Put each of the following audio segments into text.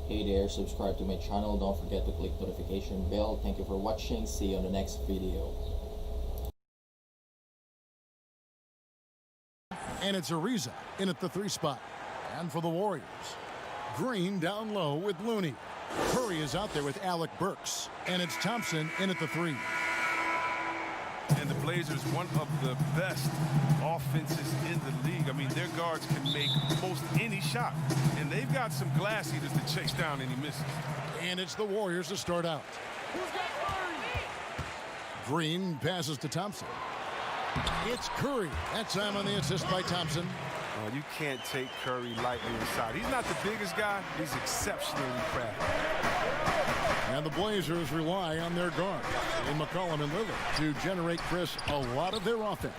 Hey there, subscribe to my channel. Don't forget to click notification bell. Thank you for watching. See you on the next video. And it's Ariza in at the 3 spot. And for the Warriors, Green down low with Looney. Curry is out there with Alec Burks. And it's Thompson in at the 3. And the Blazers, one of the best offenses in the league. I mean, their guards can make most any shot. And they've got some glass eaters to chase down any misses. And it's the Warriors to start out. Green passes to Thompson. It's Curry. That time on the assist by Thompson. You can't take Curry lightly inside. He's not the biggest guy. He's exceptionally crafty. And the Blazers rely on their guards in McCollum and Lillard to generate, Chris, a lot of their offense.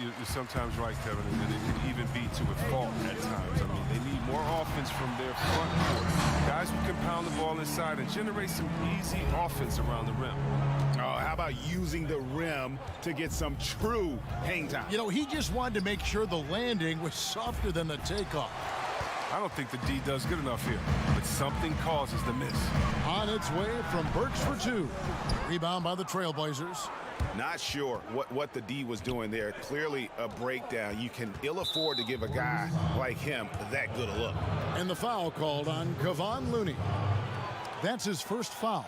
You're sometimes right, Kevin, and it can even be to a fault at times. I mean, they need more offense from their front court. Guys who can pound the ball inside and generate some easy offense around the rim. Oh, how about using the rim to get some true hang time? You know, he just wanted to make sure the landing was softer than the takeoff. I don't think the D does good enough here, but something causes the miss. On its way from Burks for 2. Rebound by the Trailblazers. Not sure what the D was doing there. Clearly a breakdown. You can ill afford to give a guy like him that good a look. And the foul called on Kevon Looney. That's his first foul.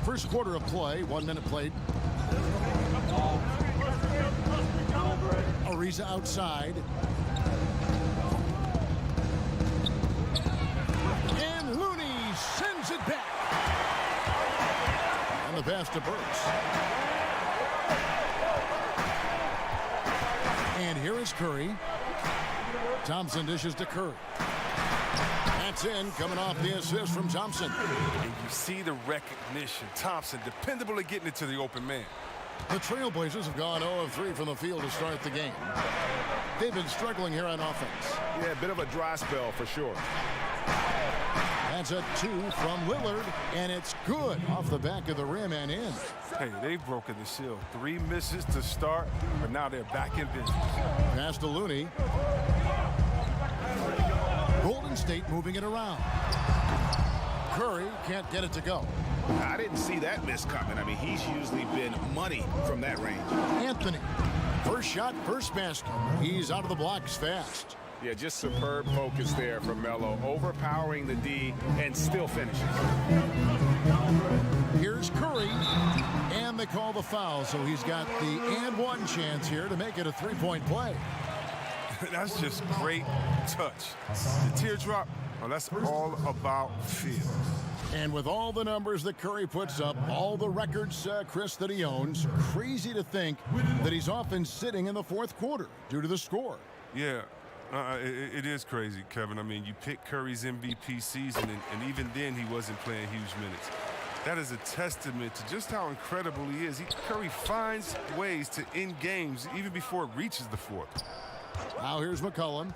First quarter of play, 1 minute played. Ariza outside. And Looney sends it back. And the pass to Burks. And here is Curry. Thompson dishes to Curry. That's in, coming off the assist from Thompson. And you see the recognition. Thompson, dependable at getting it to the open man. The Trailblazers have gone 0 of 3 from the field to start the game. They've been struggling here on offense. Yeah, a bit of a dry spell for sure. That's a 2 from Lillard, and it's good off the back of the rim and in. Hey, they've broken the seal. 3 misses to start, but now they're back in business. Pass to Looney. Golden State moving it around. Curry can't get it to go. I didn't see that miss coming. I mean, he's usually been money from that range. Anthony, first shot, first basket. He's out of the blocks fast. Yeah, just superb focus there from Melo, overpowering the D and still finishes. Here's Curry, and they call the foul, so he's got the and one chance here to make it a 3-point play. That's just great touch. The teardrop, well, that's all about feel. And with all the numbers that Curry puts up, all the records, Chris, that he owns, crazy to think that he's often sitting in the fourth quarter due to the score. Yeah, it is crazy, Kevin. I mean, you pick Curry's MVP season, and even then he wasn't playing huge minutes. That is a testament to just how incredible he is. Curry finds ways to end games even before it reaches the fourth. Now here's McCollum.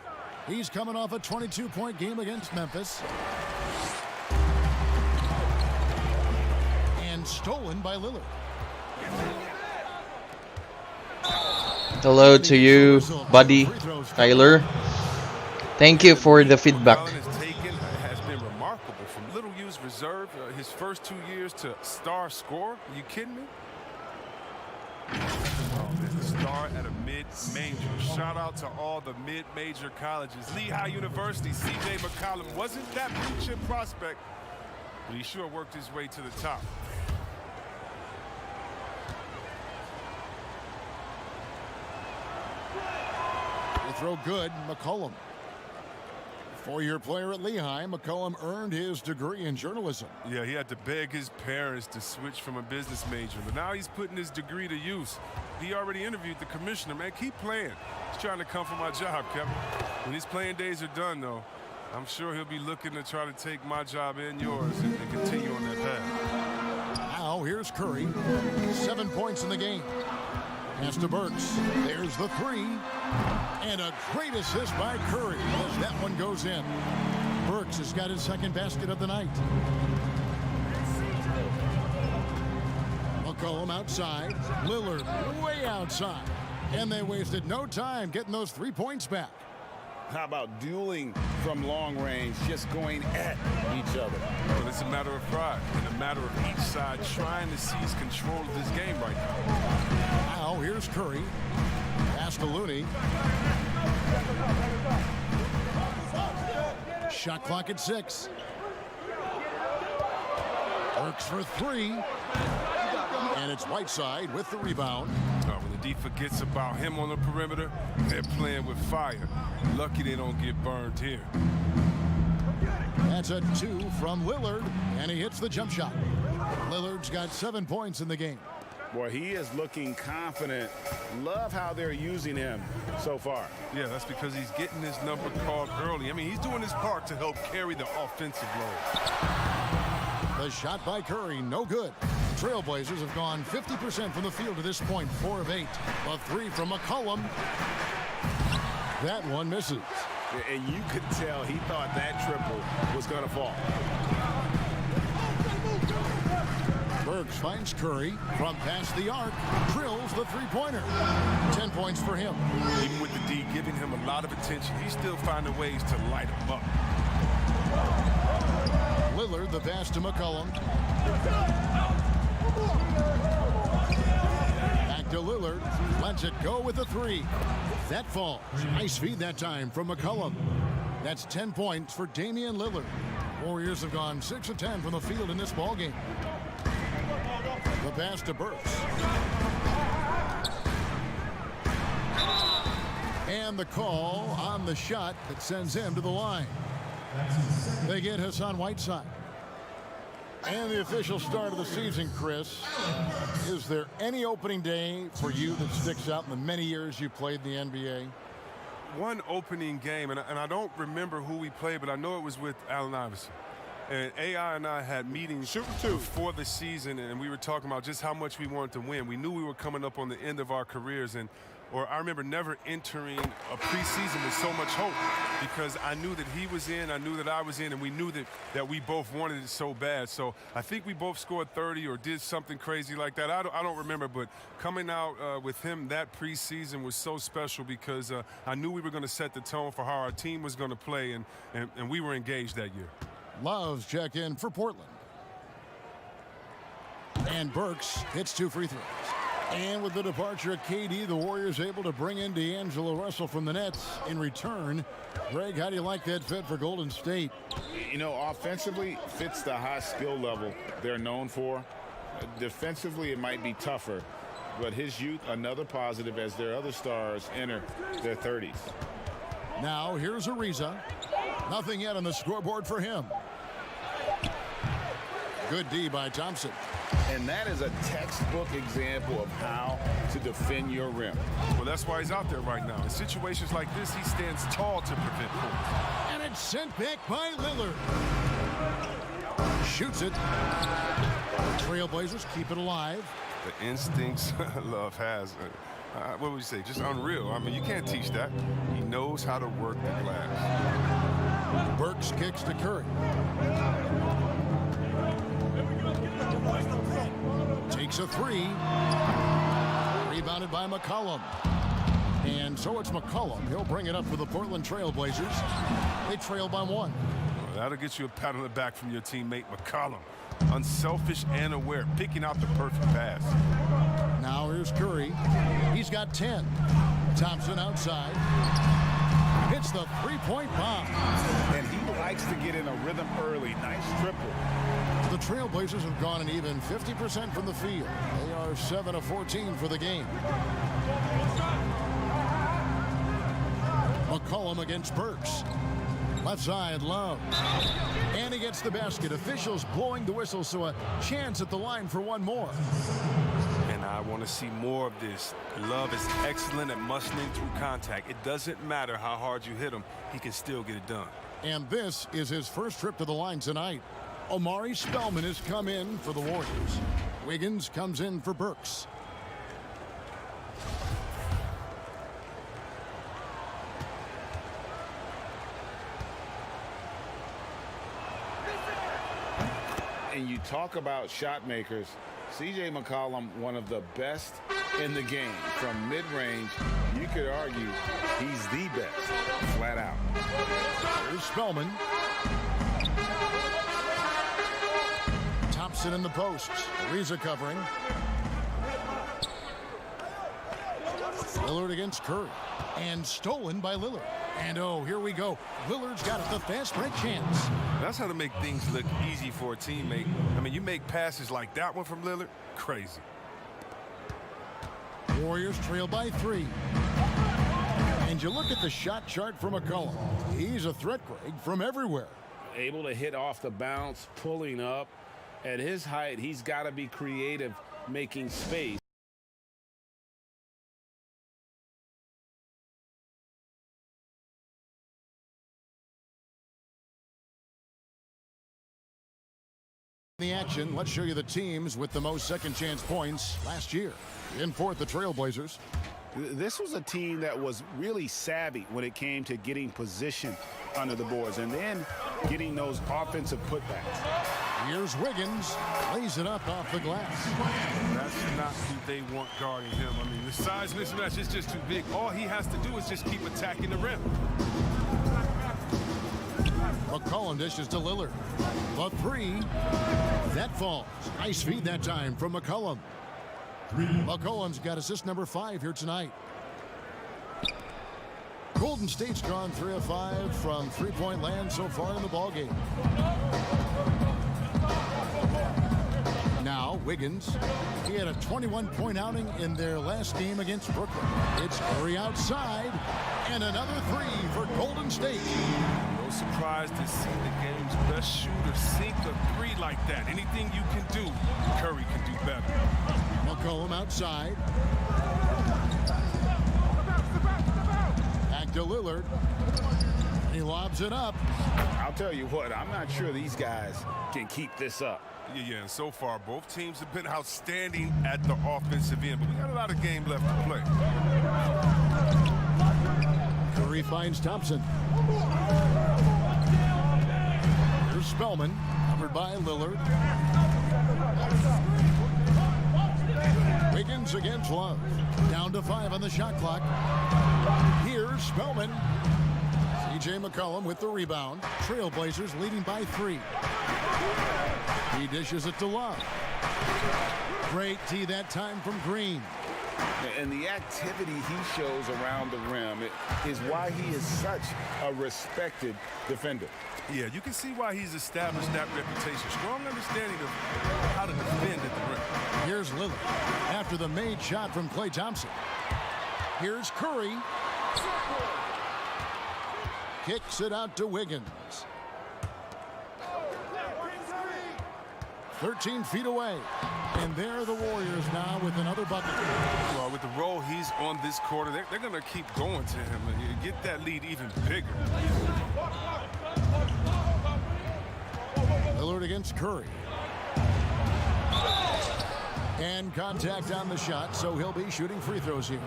He's coming off a 22-point game against Memphis. And stolen by Lillard. Hello to you, buddy, Tyler. Thank you for the feedback. Has been remarkable from little used reserve his first 2 years to star scorer. Are you kidding me? Oh, man, the star at a mid-major. Shout out to all the mid-major colleges. Lehigh University, C.J. McCollum wasn't that blue-chip prospect, but he sure worked his way to the top. The throw good, McCollum. 4-year player at Lehigh, McCollum earned his degree in journalism. Yeah, he had to beg his parents to switch from a business major, but now he's putting his degree to use. He already interviewed the commissioner, man. Keep playing. He's trying to come for my job, Kevin. When his playing days are done, though, I'm sure he'll be looking to try to take my job and yours and continue on that path. Now here's Curry. 7 points in the game. Pass to Burks. There's the 3. And a great assist by Curry as that one goes in. Burks has got his second basket of the night. McCollum outside. Lillard way outside. And they wasted no time getting those 3 points back. How about dueling from long range, just going at each other? Well, it's a matter of pride and a matter of each side trying to seize control of this game right now. Now here's Curry. Pass to Looney. Shot clock at 6. Works for 3. And it's Whiteside with the rebound. When the D forgets about him on the perimeter, they're playing with fire. Lucky they don't get burned here. That's a 2 from Lillard, and he hits the jump shot. Lillard's got 7 points in the game. Boy, he is looking confident. Love how they're using him so far. Yeah, that's because he's getting his number called early. I mean, he's doing his part to help carry the offensive load. The shot by Curry, no good. Trailblazers have gone 50% from the field to this point, 4 of 8. A 3 from McCollum. That one misses. And you could tell he thought that triple was going to fall. Burks finds Curry from past the arc, drills the three-pointer. 10 points for him. Even with the D giving him a lot of attention, he's still finding ways to light him up. Lillard, the pass to McCollum. Back to Lillard. Lets it go with the 3. That falls. Nice feed that time from McCollum. That's 10 points for Damian Lillard. Warriors have gone 6 of 10 from the field in this ballgame. The pass to Burks. And the call on the shot that sends him to the line. They get Hassan Whiteside. And the official start of the season, Chris. Is there any opening day for you that sticks out in the many years you played in the NBA? One opening game, and I don't remember who we played, but I know it was with Allen Iverson. And AI and I had meetings before the season, and we were talking about just how much we wanted to win. We knew we were coming up on the end of our careers, or I remember never entering a preseason with so much hope because I knew that he was in, I knew that I was in, and we knew that we both wanted it so bad. So I think we both scored 30 or did something crazy like that. I don't remember, but coming out with him that preseason was so special because I knew we were going to set the tone for how our team was going to play, and we were engaged that year. Love's check in for Portland. And Burks hits 2 free throws. And with the departure of KD, the Warriors able to bring in D'Angelo Russell from the Nets in return. Greg, how do you like that fit for Golden State? You know, offensively, fits the high skill level they're known for. Defensively, it might be tougher. But his youth, another positive as their other stars enter their 30s. Now, here's Ariza. Nothing yet on the scoreboard for him. Good D by Thompson. And that is a textbook example of how to defend your rim. Well, that's why he's out there right now. In situations like this, he stands tall to prevent points. And it's sent back by Lillard. Shoots it. Trailblazers keep it alive. The instincts Love has, what would you say, just unreal. I mean, you can't teach that. He knows how to work the glass. Burks kicks to Curry. Takes a 3. Rebounded by McCollum. And so it's McCollum. He'll bring it up for the Portland Trailblazers. They trail by 1. Well, that'll get you a pat on the back from your teammate McCollum. Unselfish and aware, picking out the perfect pass. Now here's Curry. He's got 10. Thompson outside. Hits the three-point bomb. And he likes to get in a rhythm early. Nice triple. The Trailblazers have gone an even 50% from the field. They are 7 of 14 for the game. McCollum against Burks. Left side, Love. And he gets the basket. Officials blowing the whistle, so a chance at the line for one more. And I want to see more of this. Love is excellent at muscling through contact. It doesn't matter how hard you hit him. He can still get it done. And this is his first trip to the line tonight. Omari Spellman has come in for the Warriors. Wiggins comes in for Burks. And you talk about shot makers. C.J. McCollum, one of the best in the game. From mid-range, you could argue he's the best, flat out. Here's Spellman. Thompson in the post. Ariza covering. Lillard against Curry. And stolen by Lillard. And oh, here we go. Lillard's got the fast break chance. That's how to make things look easy for a teammate. I mean, you make passes like that one from Lillard, crazy. Warriors trail by 3. And you look at the shot chart from McCollum. He's a threat, Greg, from everywhere. Able to hit off the bounce, pulling up. At his height, he's got to be creative, making space. The action, let's show you the teams with the most second chance points last year. In fourth, the Trailblazers. This was a team that was really savvy when it came to getting position under the boards and then getting those offensive putbacks. Here's Wiggins, lays it up off the glass. That's not who they want guarding him. I mean, the size mismatch is just too big. All he has to do is just keep attacking the rim. McCollum dishes to Lillard. The 3. That falls. Nice feed that time from McCollum. McCollum's got assist number 5 here tonight. Golden State's gone 3 of 5 from three-point land so far in the ballgame. Now Wiggins. He had a 21-point outing in their last game against Brooklyn. It's Curry outside. And another 3 for Golden State. No surprise to see the game's best shooter sink a 3 like that. Anything you can do, Curry can do better. McCollum outside. Back to Lillard. He lobs it up. I'll tell you what, I'm not sure these guys can keep this up. Yeah, and so far, both teams have been outstanding at the offensive end, but we got a lot of game left to play. Curry finds Thompson. Here's Spellman, covered by Lillard. Wiggins against Love. Down to 5 on the shot clock. Here's Spellman. C.J. McCollum with the rebound. Trailblazers leading by 3. He dishes it to Love. Great tee that time from Green. And the activity he shows around the rim is why he is such a respected defender. Yeah, you can see why he's established that reputation. Strong understanding of how to defend at the rim. Here's Lillard after the made shot from Klay Thompson. Here's Curry. Kicks it out to Wiggins. 13 feet away. And there are the Warriors now with another bucket. Well, with the role he's on this quarter, they're going to keep going to him and get that lead even bigger. Lillard against Curry. And contact on the shot, so he'll be shooting free throws here.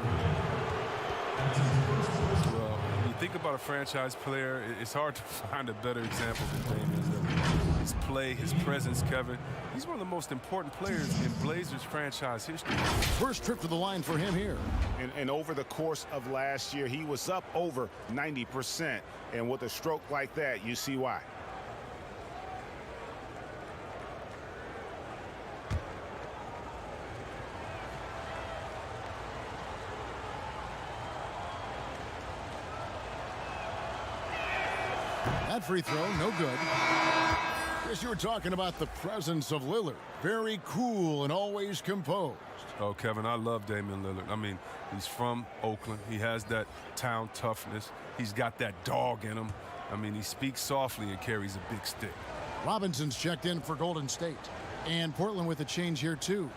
Well, you think about a franchise player, it's hard to find a better example than Damian Lillard. His play, his presence, Kevin. He's one of the most important players in Blazers franchise history. First trip to the line for him here. And over the course of last year, he was up over 90%. And with a stroke like that, you see why. That free throw, no good. Yes, you were talking about the presence of Lillard. Very cool and always composed. Oh, Kevin, I love Damian Lillard. I mean, he's from Oakland. He has that town toughness. He's got that dog in him. I mean, he speaks softly and carries a big stick. Robinson's checked in for Golden State. And Portland with a change here, too.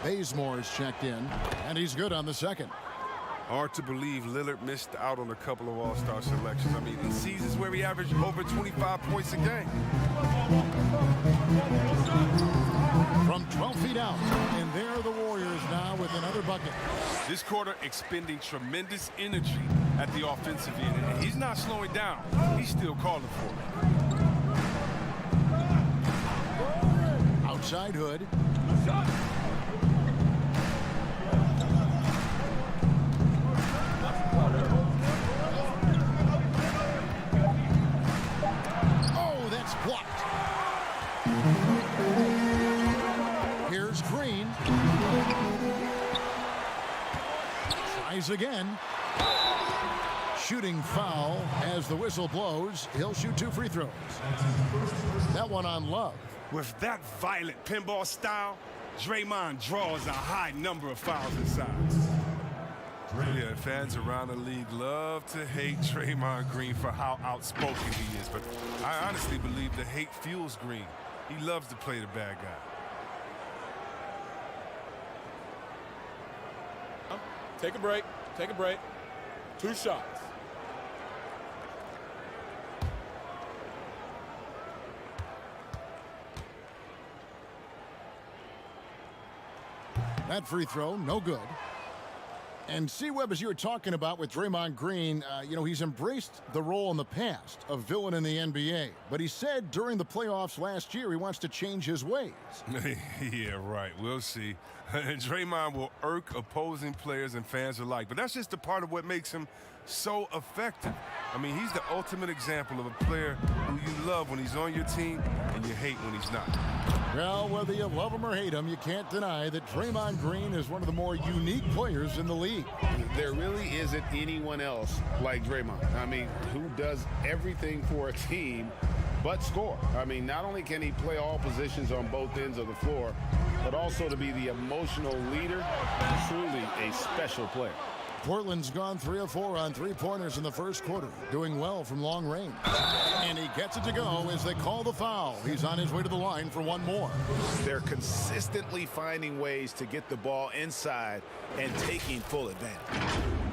Bazemore is checked in, and he's good on the second. Hard to believe Lillard missed out on a couple of all-star selections. I mean, in seasons where he averaged over 25 points a game. From 12 feet out, and there are the Warriors now with another bucket. This quarter expending tremendous energy at the offensive end. And he's not slowing down. He's still calling for it. side Hood. Oh, that's blocked. Here's Green. Tries again. Shooting foul as the whistle blows. He'll shoot 2 free throws. That one on Love. With that violent pinball style, Draymond draws a high number of fouls inside. Yeah, fans around the league love to hate Draymond Green for how outspoken he is, but I honestly believe the hate fuels Green. He loves to play the bad guy. Take a break. Take a break. 2 shots. That free throw, no good. And see, Webb, as you were talking about with Draymond Green, he's embraced the role in the past of villain in the NBA. But he said during the playoffs last year he wants to change his ways. Yeah, right. We'll see. Draymond will irk opposing players and fans alike. But that's just a part of what makes him so effective. I mean, he's the ultimate example of a player who you love when he's on your team and you hate when he's not. Well, whether you love him or hate him, you can't deny that Draymond Green is one of the more unique players in the league. There really isn't anyone else like Draymond. I mean, who does everything for a team but score. I mean, not only can he play all positions on both ends of the floor, but also to be the emotional leader. Truly a special player. Portland's gone 3 of 4 on 3-pointers in the first quarter, doing well from long range. And he gets it to go as they call the foul. He's on his way to the line for one more. They're consistently finding ways to get the ball inside and taking full advantage.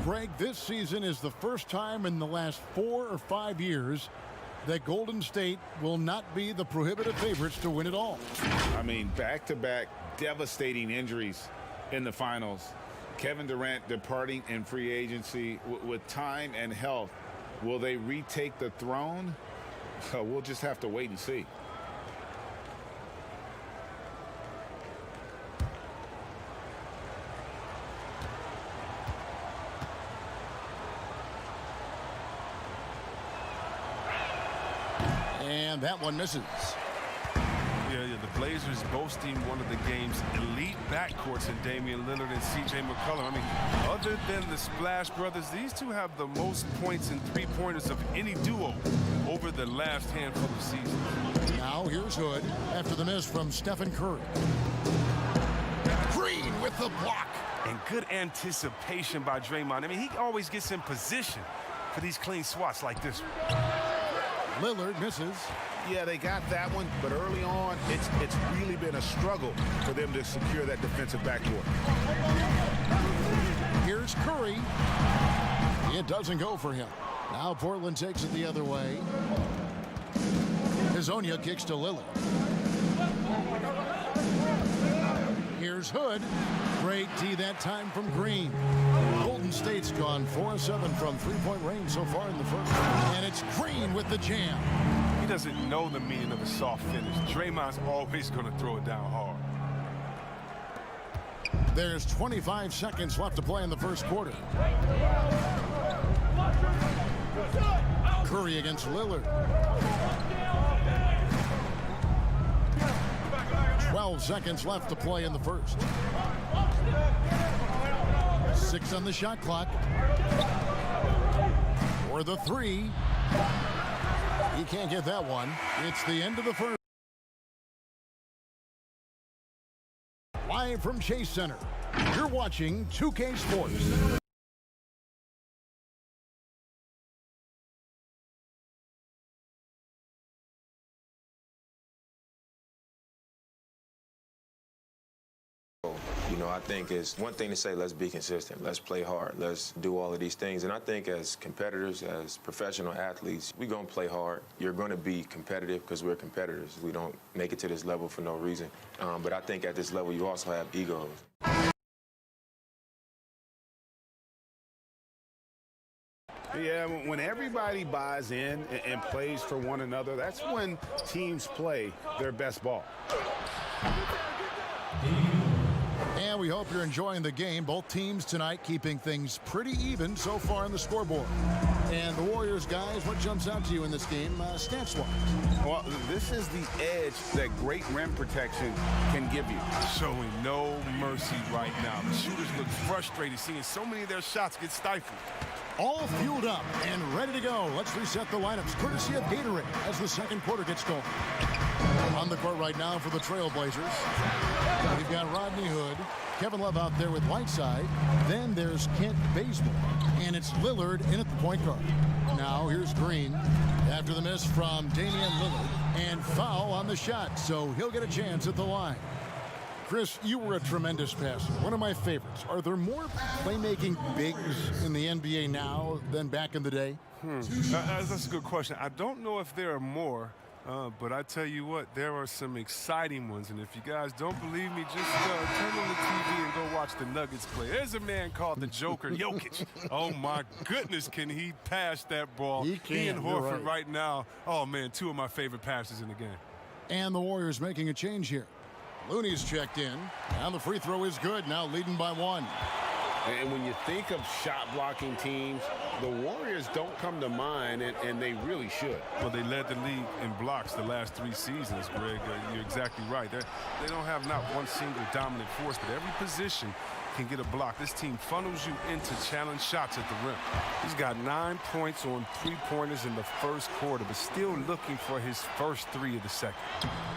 Greg, this season is the first time in the last 4 or 5 years that Golden State will not be the prohibitive favorites to win it all. I mean, back-to-back devastating injuries in the finals. Kevin Durant departing in free agency with time and health. Will they retake the throne? We'll just have to wait and see. And that one misses. Yeah, the Blazers boasting one of the game's elite backcourts in Damian Lillard and C.J. McCollum. I mean, other than the Splash Brothers, these two have the most points in three-pointers of any duo over the last handful of seasons. Now here's Hood after the miss from Stephen Curry. Green with the block. And good anticipation by Draymond. I mean, he always gets in position for these clean swats like this one. Lillard misses. Yeah, they got that one, but early on, it's really been a struggle for them to secure that defensive backcourt. Here's Curry. It doesn't go for him. Now Portland takes it the other way. Hazonia kicks to Lillard. Here's Hood. Great D that time from Green. Golden State's gone 4 of 7 from three-point range so far in the first. And it's Green with the jam. He doesn't know the meaning of a soft finish. Draymond's always going to throw it down hard. There's 25 seconds left to play in the first quarter. Curry against Lillard. 12 seconds left to play in the first. 6 on the shot clock. For the 3. He can't get that one. It's the end of the first. Live from Chase Center, you're watching 2K Sports. You know, I think it's one thing to say, let's be consistent, let's play hard, let's do all of these things. And I think as competitors, as professional athletes, we're going to play hard. You're going to be competitive because we're competitors. We don't make it to this level for no reason. But I think at this level, you also have egos. Yeah, when everybody buys in and plays for one another, that's when teams play their best ball. And we hope you're enjoying the game. Both teams tonight keeping things pretty even so far on the scoreboard. And the Warriors, guys, what jumps out to you in this game stats-wise? Well, this is the edge that great rim protection can give you. Showing no mercy right now. The shooters look frustrated seeing so many of their shots get stifled. All fueled up and ready to go. Let's reset the lineups, courtesy of Gatorade, as the second quarter gets going. On the court right now for the Trailblazers, we've got Rodney Hood, Kevin Love out there with Whiteside. Then there's Kent Bazemore, and it's Lillard in at the point guard. Now here's Green after the miss from Damian Lillard, and foul on the shot, so he'll get a chance at the line. Chris, you were a tremendous passer, one of my favorites. Are there more playmaking bigs in the NBA now than back in the day? That's a good question. I don't know if there are more, but I tell you what, there are some exciting ones. And if you guys don't believe me, just turn on the TV and go watch the Nuggets play. There's a man called the Joker, Jokic. Oh, my goodness, can he pass that ball? He and Horford right now, oh, man, two of my favorite passes in the game. And the Warriors making a change here. Looney's checked in, and the free throw is good, now leading by 1. And when you think of shot-blocking teams, the Warriors don't come to mind, and they really should. Well, they led the league in blocks the last 3 seasons, Greg. You're exactly right. They don't have not one single dominant force, but every position can get a block. This team funnels you into challenge shots at the rim. He's got 9 points on 3-pointers in the first quarter, but still looking for his first 3 of the second.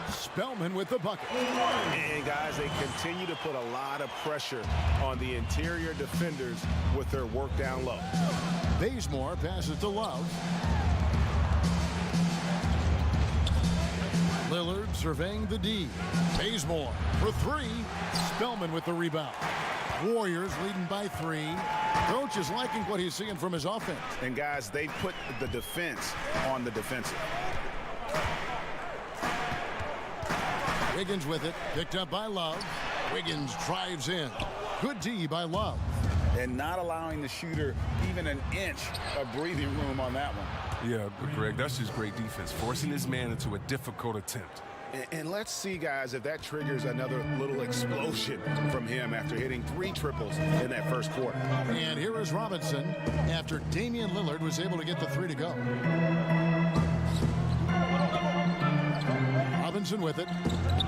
Spellman with the bucket. And guys, they continue to put a lot of pressure on the interior defenders with their work down low. Bazemore passes to Love. Lillard surveying the D. Bazemore for 3. Spellman with the rebound. Warriors leading by 3. Coach is liking what he's seeing from his offense. And guys, they put the defense on the defensive. Wiggins with it, picked up by Love. Wiggins drives in. Good D by Love. And not allowing the shooter even an inch of breathing room on that one. Yeah, Greg, that's just great defense, forcing this man into a difficult attempt. And let's see, guys, if that triggers another little explosion from him after hitting 3 triples in that first quarter. And here is Robinson after Damian Lillard was able to get the 3 to go. Robinson with it.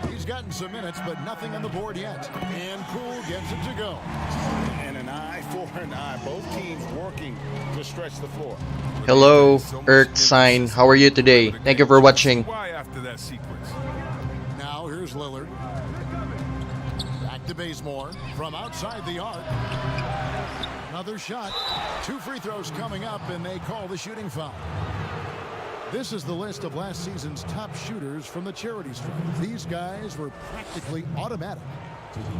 He's gotten some minutes, but nothing on the board yet. And Poole gets it to go. And an eye for an eye. Both teams working to stretch the floor. Hello, Earth Sign. How are you today? Thank you for watching. Why after that sequence? Now here's Lillard. Back to Bazemore from outside the arc. Another shot. 2 free throws coming up, and they call the shooting foul. This is the list of last season's top shooters from the charity stripe. These guys were practically automatic.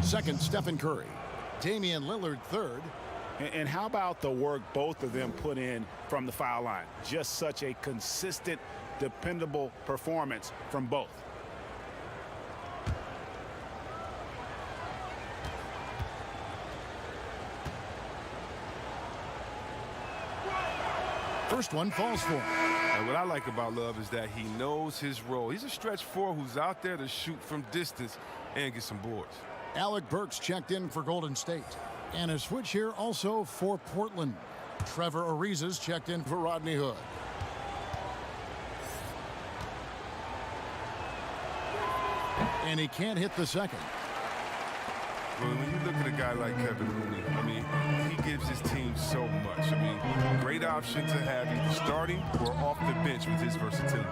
Second, Stephen Curry. Damian Lillard third. And how about the work both of them put in from the foul line? Just such a consistent, dependable performance from both. First one falls for him. And what I like about Love is that he knows his role. He's a stretch 4 who's out there to shoot from distance and get some boards. Alec Burks checked in for Golden State. And a switch here also for Portland. Trevor Ariza's checked in for Rodney Hood. And he can't hit the second. Well, when you look at a guy like Kevin Looney, I mean, he gives his team so much. I mean, great option to have either starting or off the bench with his versatility.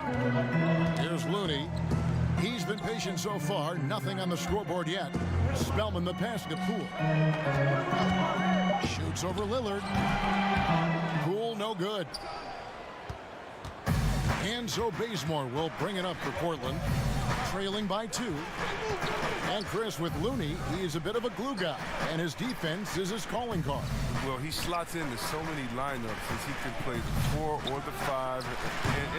Here's Looney. He's been patient so far. Nothing on the scoreboard yet. Spellman the pass to Poole. Shoots over Lillard. Poole no good. And so Bazemore will bring it up for Portland. Trailing by 2. And Chris, with Looney, he is a bit of a glue guy, and his defense is his calling card. Well, he slots into so many lineups as he can play the 4 or the 5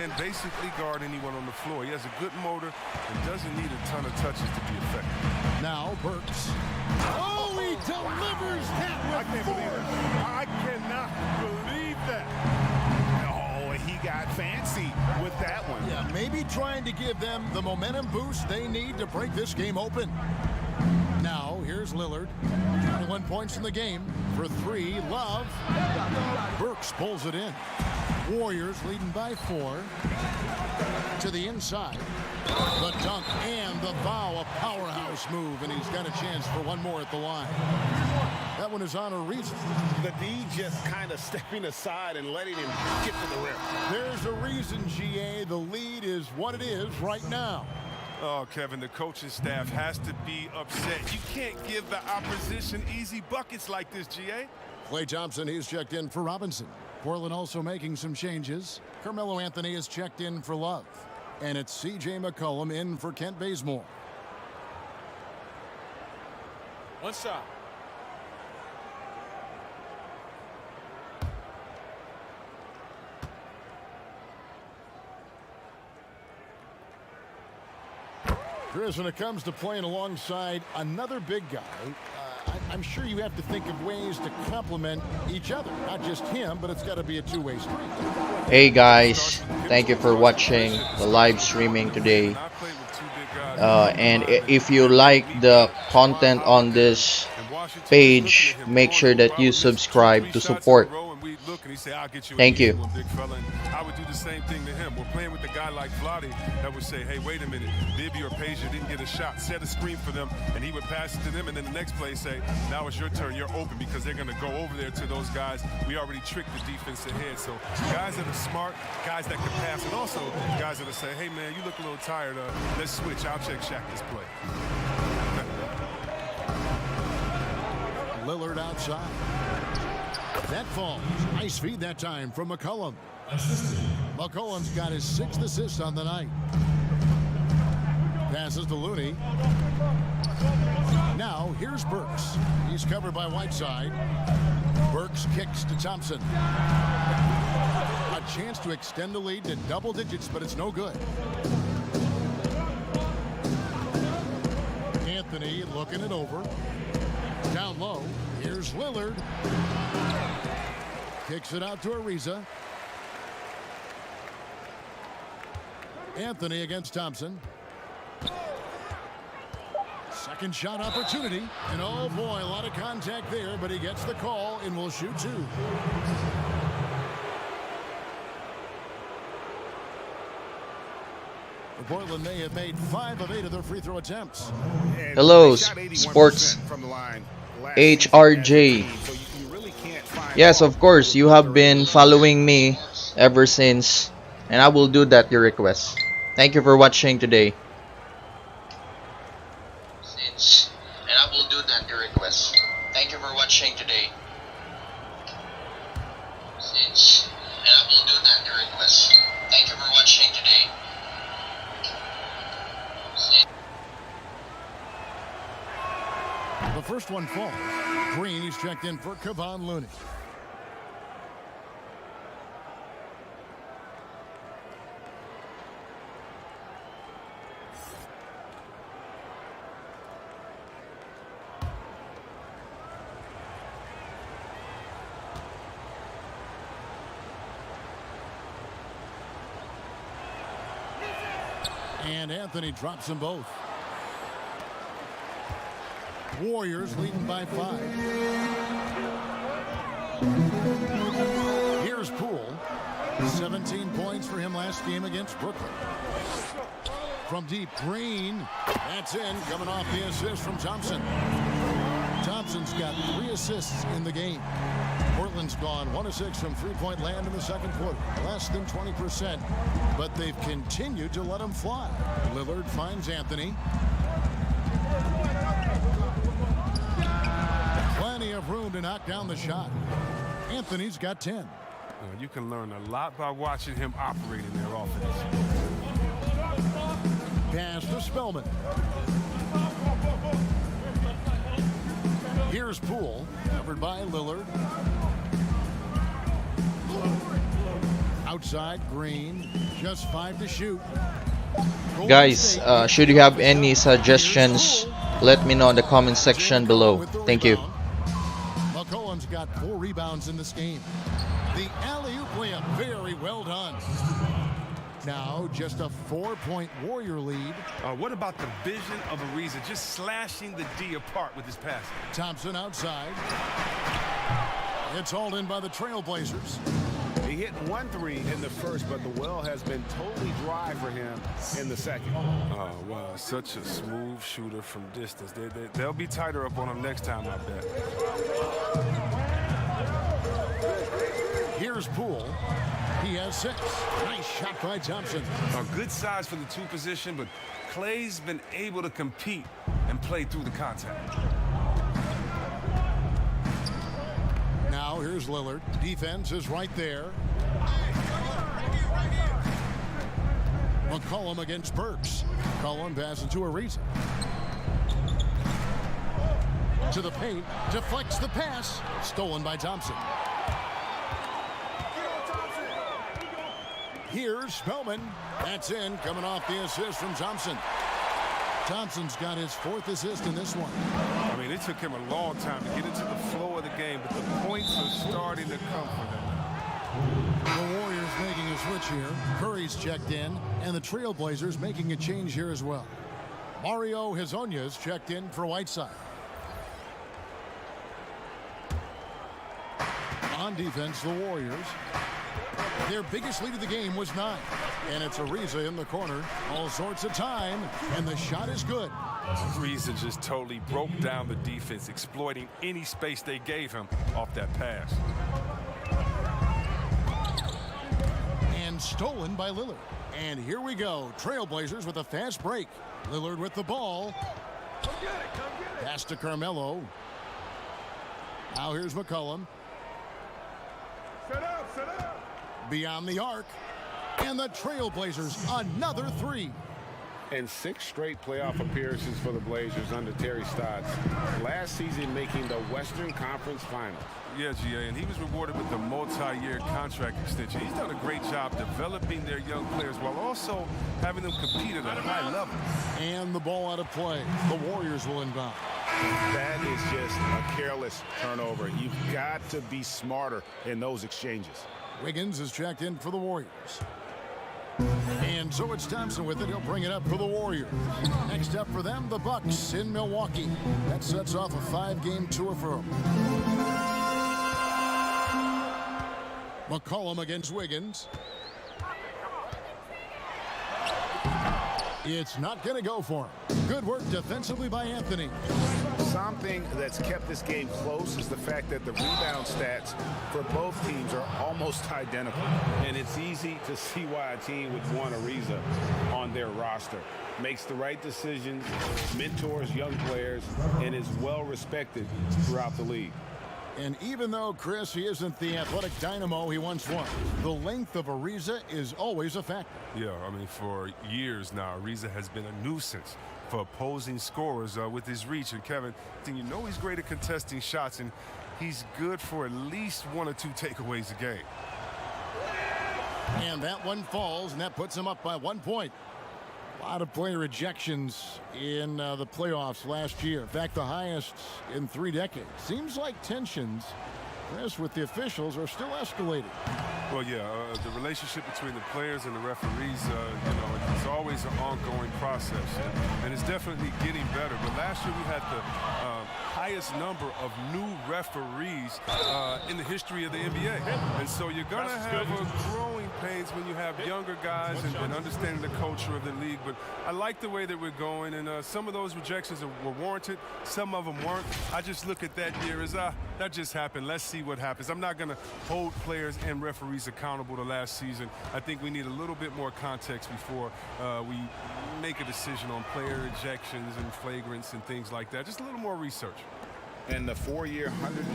and basically guard anyone on the floor. He has a good motor and doesn't need a ton of touches to be effective. Now Burks. Oh, he delivers that with I can't 4. believe it. I cannot believe that. Oh, he got fancy with that one. Yeah, maybe trying to give them the momentum boost they need to break this game open. Now, here's Lillard. 21 points in the game for 3. Love. Burks pulls it in. Warriors leading by 4. To the inside. The dunk and the foul. A powerhouse move, and he's got a chance for one more at the line. That one is on a reason. The D just kind of stepping aside and letting him get to the rim. There's a reason, GA. The lead is what it is right now. Oh, Kevin, the coaching staff has to be upset. You can't give the opposition easy buckets like this, GA. Klay Thompson, he's checked in for Robinson. Portland also making some changes. Carmelo Anthony is checked in for Love. And it's C.J. McCollum in for Kent Bazemore. One shot. Chris, when it comes to playing alongside another big guy, I'm sure you have to think of ways to complement each other. Not just him, but it's got to be a two-way street. Hey guys, thank you for watching the live streaming today. And if you like the content on this page, make sure that you subscribe to support. Thank you. I would do the same thing to him. We're playing with a guy like Vlade that would say, hey, wait a minute, Bibby or Peja didn't get a shot. Set a screen for them, and he would pass it to them, and then the next play say, now it's your turn, you're open, because they're going to go over there to those guys. We already tricked the defense ahead. So guys that are smart, guys that can pass, and also guys that will say, hey, man, you look a little tired. Let's switch. I'll check Shaq this play. Lillard outside. That falls. Nice feed that time from McCollum. McCollum's got his 6th assist on the night. Passes to Looney. Now here's Burks. He's covered by Whiteside. Burks kicks to Thompson. A chance to extend the lead to double digits, but it's no good. Anthony looking it over. Down low. Here's Lillard. Kicks it out to Ariza. Anthony against Thompson. Second shot opportunity. And oh boy, a lot of contact there, but he gets the call and will shoot 2. Portland may have made 5 of 8 of their free throw attempts. Hello, Sports HRJ. Yes, of course, you have been following me ever since, and I will do that your request. Thank you for watching today. And I will do that your request. Thank you for watching today. And I will do that your request. Thank you for watching today. The first one falls. Green, he's checked in for Kevon Looney. And Anthony drops them both. Warriors leading by 5. Here's Poole. 17 points for him last game against Brooklyn. From deep, Green. That's in, coming off the assist from Thompson. Thompson's got 3 assists in the game. Portland's gone 1 of 6 from three-point land in the second quarter. Less than 20%, but they've continued to let him fly. Lillard finds Anthony. Plenty of room to knock down the shot. Anthony's got 10. You can learn a lot by watching him operate in their offense. Pass to Spellman. Here's Poole, covered by Lillard. Outside, Green, just 5 to shoot. Guys, should you have any suggestions, let me know in the comment section below. Thank you. McCollum's got 4 rebounds in this game. The alley-oop layup, very well done. Now just a 4-point Warrior lead. What about the vision of Ariza just slashing the D apart with his pass? Thompson outside. It's hauled in by the Trailblazers. He hit 1 3 in the first, but the well has been totally dry for him in the second. Oh, wow, such a smooth shooter from distance. They'll be tighter up on him next time, I bet. Here's Poole. He has 6. Nice shot by Thompson. A good size for the 2 position, but Clay's been able to compete and play through the contact. Now here's Lillard. Defense is right there. McCollum against Burks. McCollum passes to Ariza. To the paint. Deflects the pass. Stolen by Thompson. Here's Spellman. That's in, coming off the assist from Thompson. Thompson's got his 4th assist in this one. I mean, it took him a long time to get into the flow of the game, but the points are starting to come for them. The Warriors making a switch here. Curry's checked in, and the Trailblazers making a change here as well. Mario Hezonja's checked in for Whiteside. On defense, the Warriors. Their biggest lead of the game was 9. And it's Ariza in the corner. All sorts of time. And the shot is good. Ariza just totally broke down the defense, exploiting any space they gave him off that pass. And stolen by Lillard. And here we go. Trailblazers with a fast break. Lillard with the ball. Pass to Carmelo. Now here's McCollum. Set up, set up. Beyond the arc. And the Trailblazers, another 3. And 6 straight playoff appearances for the Blazers under Terry Stotts. Last season making the Western Conference Finals. Yeah, GA, and he was rewarded with a multi-year contract extension. He's done a great job developing their young players while also having them compete at a high level. And the ball out of play. The Warriors will inbound. That is just a careless turnover. You've got to be smarter in those exchanges. Wiggins is checked in for the Warriors. And so it's Thompson with it. He'll bring it up for the Warriors. Next up for them, the Bucks in Milwaukee. That sets off a 5-game tour for them. McCollum against Wiggins. It's not going to go for him. Good work defensively by Anthony. Something that's kept this game close is the fact that the rebound stats for both teams are almost identical. And it's easy to see why a team would want Ariza on their roster. Makes the right decisions, mentors young players, and is well respected throughout the league. And even though, Chris, he isn't the athletic dynamo he once was, the length of Ariza is always a factor. Yeah, I mean, for years now, Ariza has been a nuisance for opposing scorers with his reach. And Kevin, you know he's great at contesting shots, and he's good for at least 1 or 2 takeaways a game. And that one falls, and that puts him up by 1 point. A lot of player ejections in the playoffs last year. In fact, the highest in 3 decades. Seems like tensions, Chris, with the officials are still escalating. Well, yeah, the relationship between the players and the referees, it's always an ongoing process, and it's definitely getting better. But last year we had the highest number of new referees in the history of the NBA. And so you're going to have a growing pains when you have younger guys and understanding the culture of the league. But I like the way that we're going, and some of those rejections were warranted. Some of them weren't. I just look at that year as, that just happened. Let's see what happens. I'm not going to hold players and referees accountable to last season. I think we need a little bit more context before we make a decision on player ejections and flagrants and things like that. Just a little more research. And the 4-year,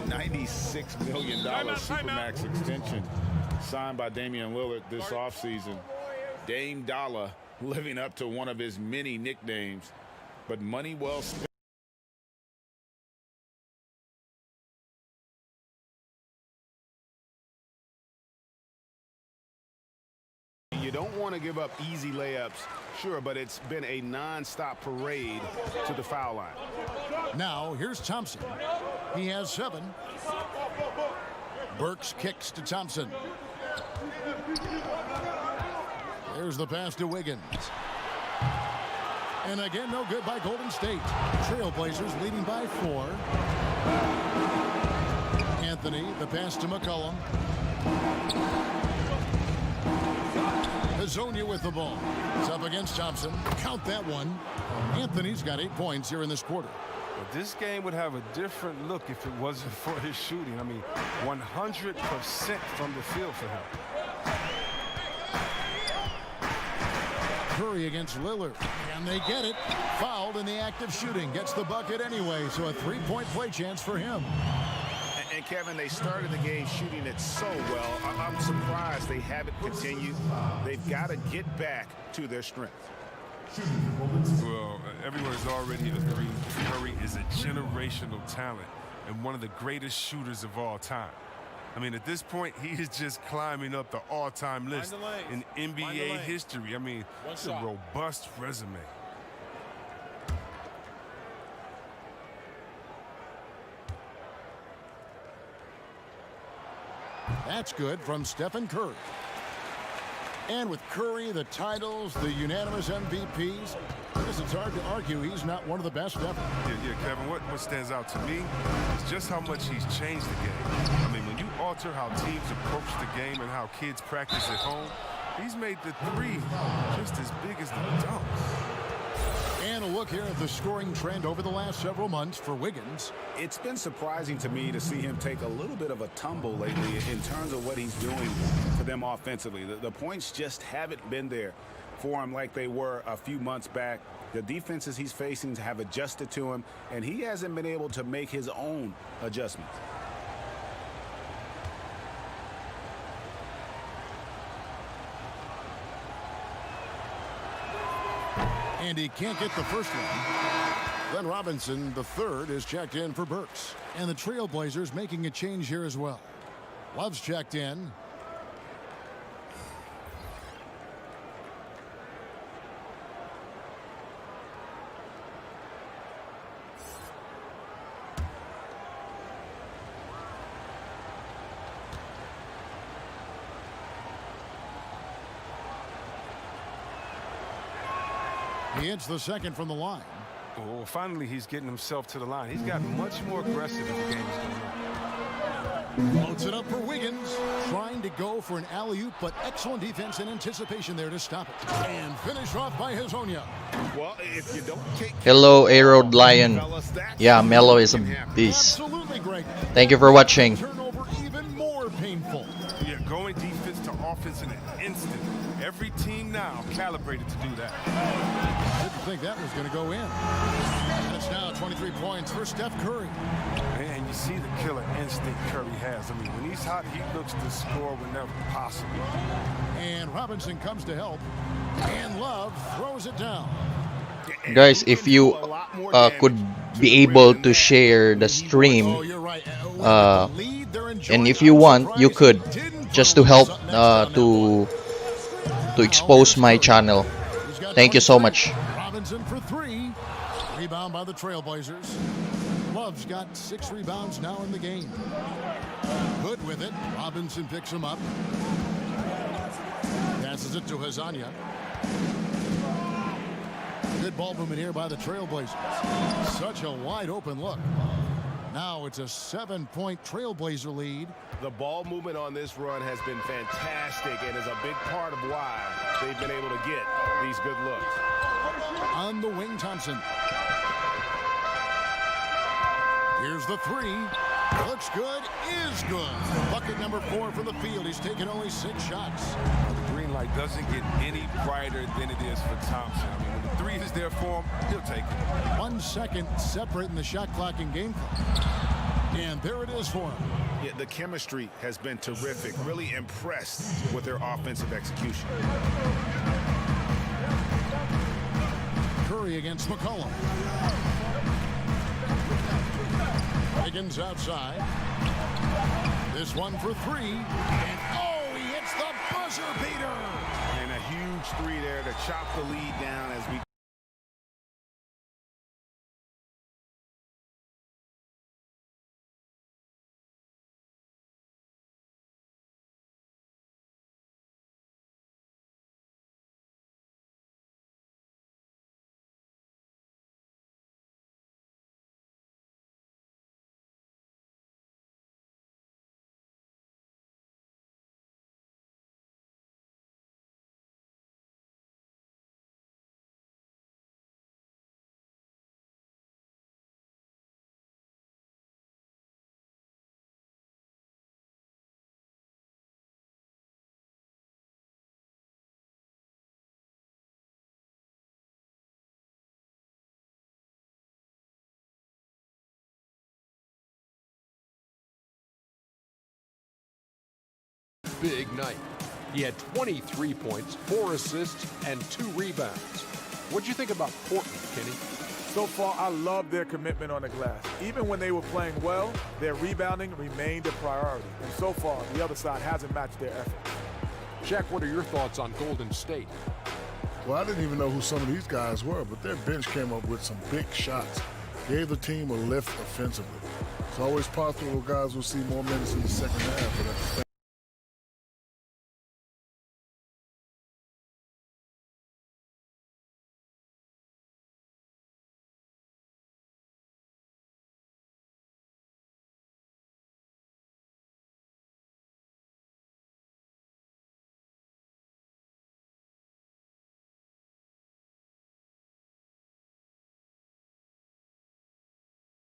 $196 million Supermax extension signed by Damian Lillard this offseason. Dame Dollar living up to one of his many nicknames, but money well spent. You don't want to give up easy layups, sure, but it's been a non-stop parade to the foul line. Now, here's Thompson. He has 7. Burks kicks to Thompson. There's the pass to Wiggins. And again, no good by Golden State. Trailblazers leading by 4. Anthony, the pass to McCollum. Hazonia with the ball. It's up against Thompson. Count that one. Anthony's got 8 points here in this quarter. But this game would have a different look if it wasn't for his shooting. I mean, 100% from the field for him. Curry against Lillard. And they get it. Fouled in the act of shooting. Gets the bucket anyway, so a 3-point play chance for him. And Kevin, they started the game shooting it so well. I'm surprised they haven't continued. They've got to get back to their strength. Well, everyone has already agreed Curry is a generational talent and one of the greatest shooters of all time. I mean, at this point, he is just climbing up the all-time list in NBA history. I mean, it's a robust resume. That's good from Stephen Curry. And with Curry, the titles, the unanimous MVPs, I guess it's hard to argue he's not one of the best ever. Yeah, Kevin, what stands out to me is just how much he's changed the game. I mean, when you alter how teams approach the game and how kids practice at home, he's made the three just as big as the dunk. And a look here at the scoring trend over the last several months for Wiggins. It's been surprising to me to see him take a little bit of a tumble lately in terms of what he's doing for them offensively. The points just haven't been there for him like they were a few months back. The defenses he's facing have adjusted to him, and he hasn't been able to make his own adjustments. And he can't get the first one. Then Robinson, the third, is checked in for Burks. And the Trailblazers making a change here as well. Love's checked in. He hits the second from the line. Well, finally, he's getting himself to the line. He's gotten much more aggressive as the game is going on. Floats it up for Wiggins. Trying to go for an alley-oop, but excellent defense and anticipation there to stop it. And finish off by Hazonia. Well, if you don't take Hello, Aeroed Lion. Yeah, Melo is a beast. Absolutely great. Thank you for watching. Turnover even more painful. Yeah, going defense to offense in an instant. Every team now calibrated to do that. Didn't think that was going to go in. And it's now 23 points for Steph Curry. And you see the killer instinct Curry has. I mean, when he's hot, he looks to score whenever possible. And Robinson comes to help. And Love throws it down. Guys, if you could be able to share the stream, and if you want, you could, just to help to expose my channel. Thank you so much. Robinson for 3. Rebound by the Trailblazers. Love's got 6 rebounds now in the game. Good with it. Robinson picks him up. Passes it to Hazonia. Good ball movement here by the Trailblazers. Such a wide open look. Now it's a 7-point Trailblazer lead. The ball movement on this run has been fantastic and is a big part of why they've been able to get these good looks. On the wing, Thompson. Here's the 3. Looks good, is good. Bucket number 4 from the field. He's taken only 6 shots. The green light doesn't get any brighter than it is for Thompson. I mean, when the 3 is there for him, he'll take it. 1 second separating the shot clock and game clock. And there it is for him. Yeah, the chemistry has been terrific. Really impressed with their offensive execution. Curry against McCollum. Wiggins outside. This one for 3. And oh, he hits the buzzer beater. And a huge 3 there to chop the lead down as we big night. He had 23 points, 4 assists, and 2 rebounds. What'd you think about Portland, Kenny? So far, I love their commitment on the glass. Even when they were playing well, their rebounding remained a priority. And so far, the other side hasn't matched their effort. Jack, what are your thoughts on Golden State? Well, I didn't even know who some of these guys were, but their bench came up with some big shots. Gave the team a lift offensively. It's always possible guys will see more minutes in the second half, but at the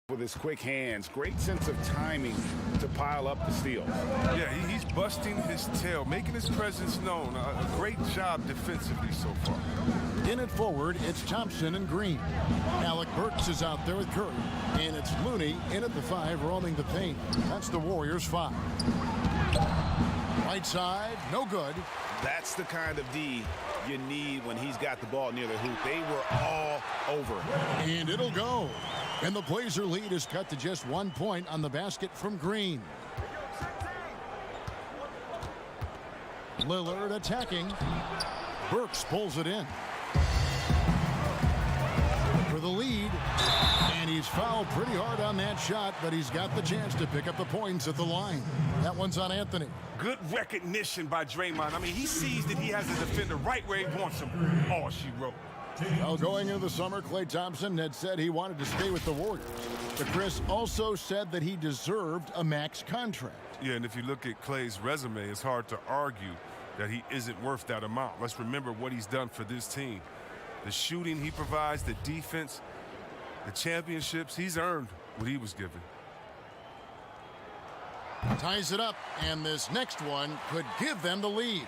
with his quick hands, great sense of timing to pile up the steal. Yeah, he's busting his tail, making his presence known. A great job defensively so far. In it forward, it's Thompson and Green. Alec Burks is out there with Curry. And it's Looney in at the 5, roaming the paint. That's the Warriors' 5. Right side, no good. That's the kind of D you need when he's got the ball near the hoop. They were all over. And it'll go. And the Blazer lead is cut to just 1 point on the basket from Green. Lillard attacking. Burks pulls it in for the lead. And he's fouled pretty hard on that shot, but he's got the chance to pick up the points at the line. That one's on Anthony. Good recognition by Draymond. I mean, he sees that he has a defender right where he wants him. All she wrote. Well, going into the summer, Klay Thompson had said he wanted to stay with the Warriors. But Chris also said that he deserved a max contract. Yeah, and if you look at Klay's resume, it's hard to argue that he isn't worth that amount. Let's remember what he's done for this team. The shooting he provides, the defense, the championships, he's earned what he was given. Ties it up, and this next one could give them the lead.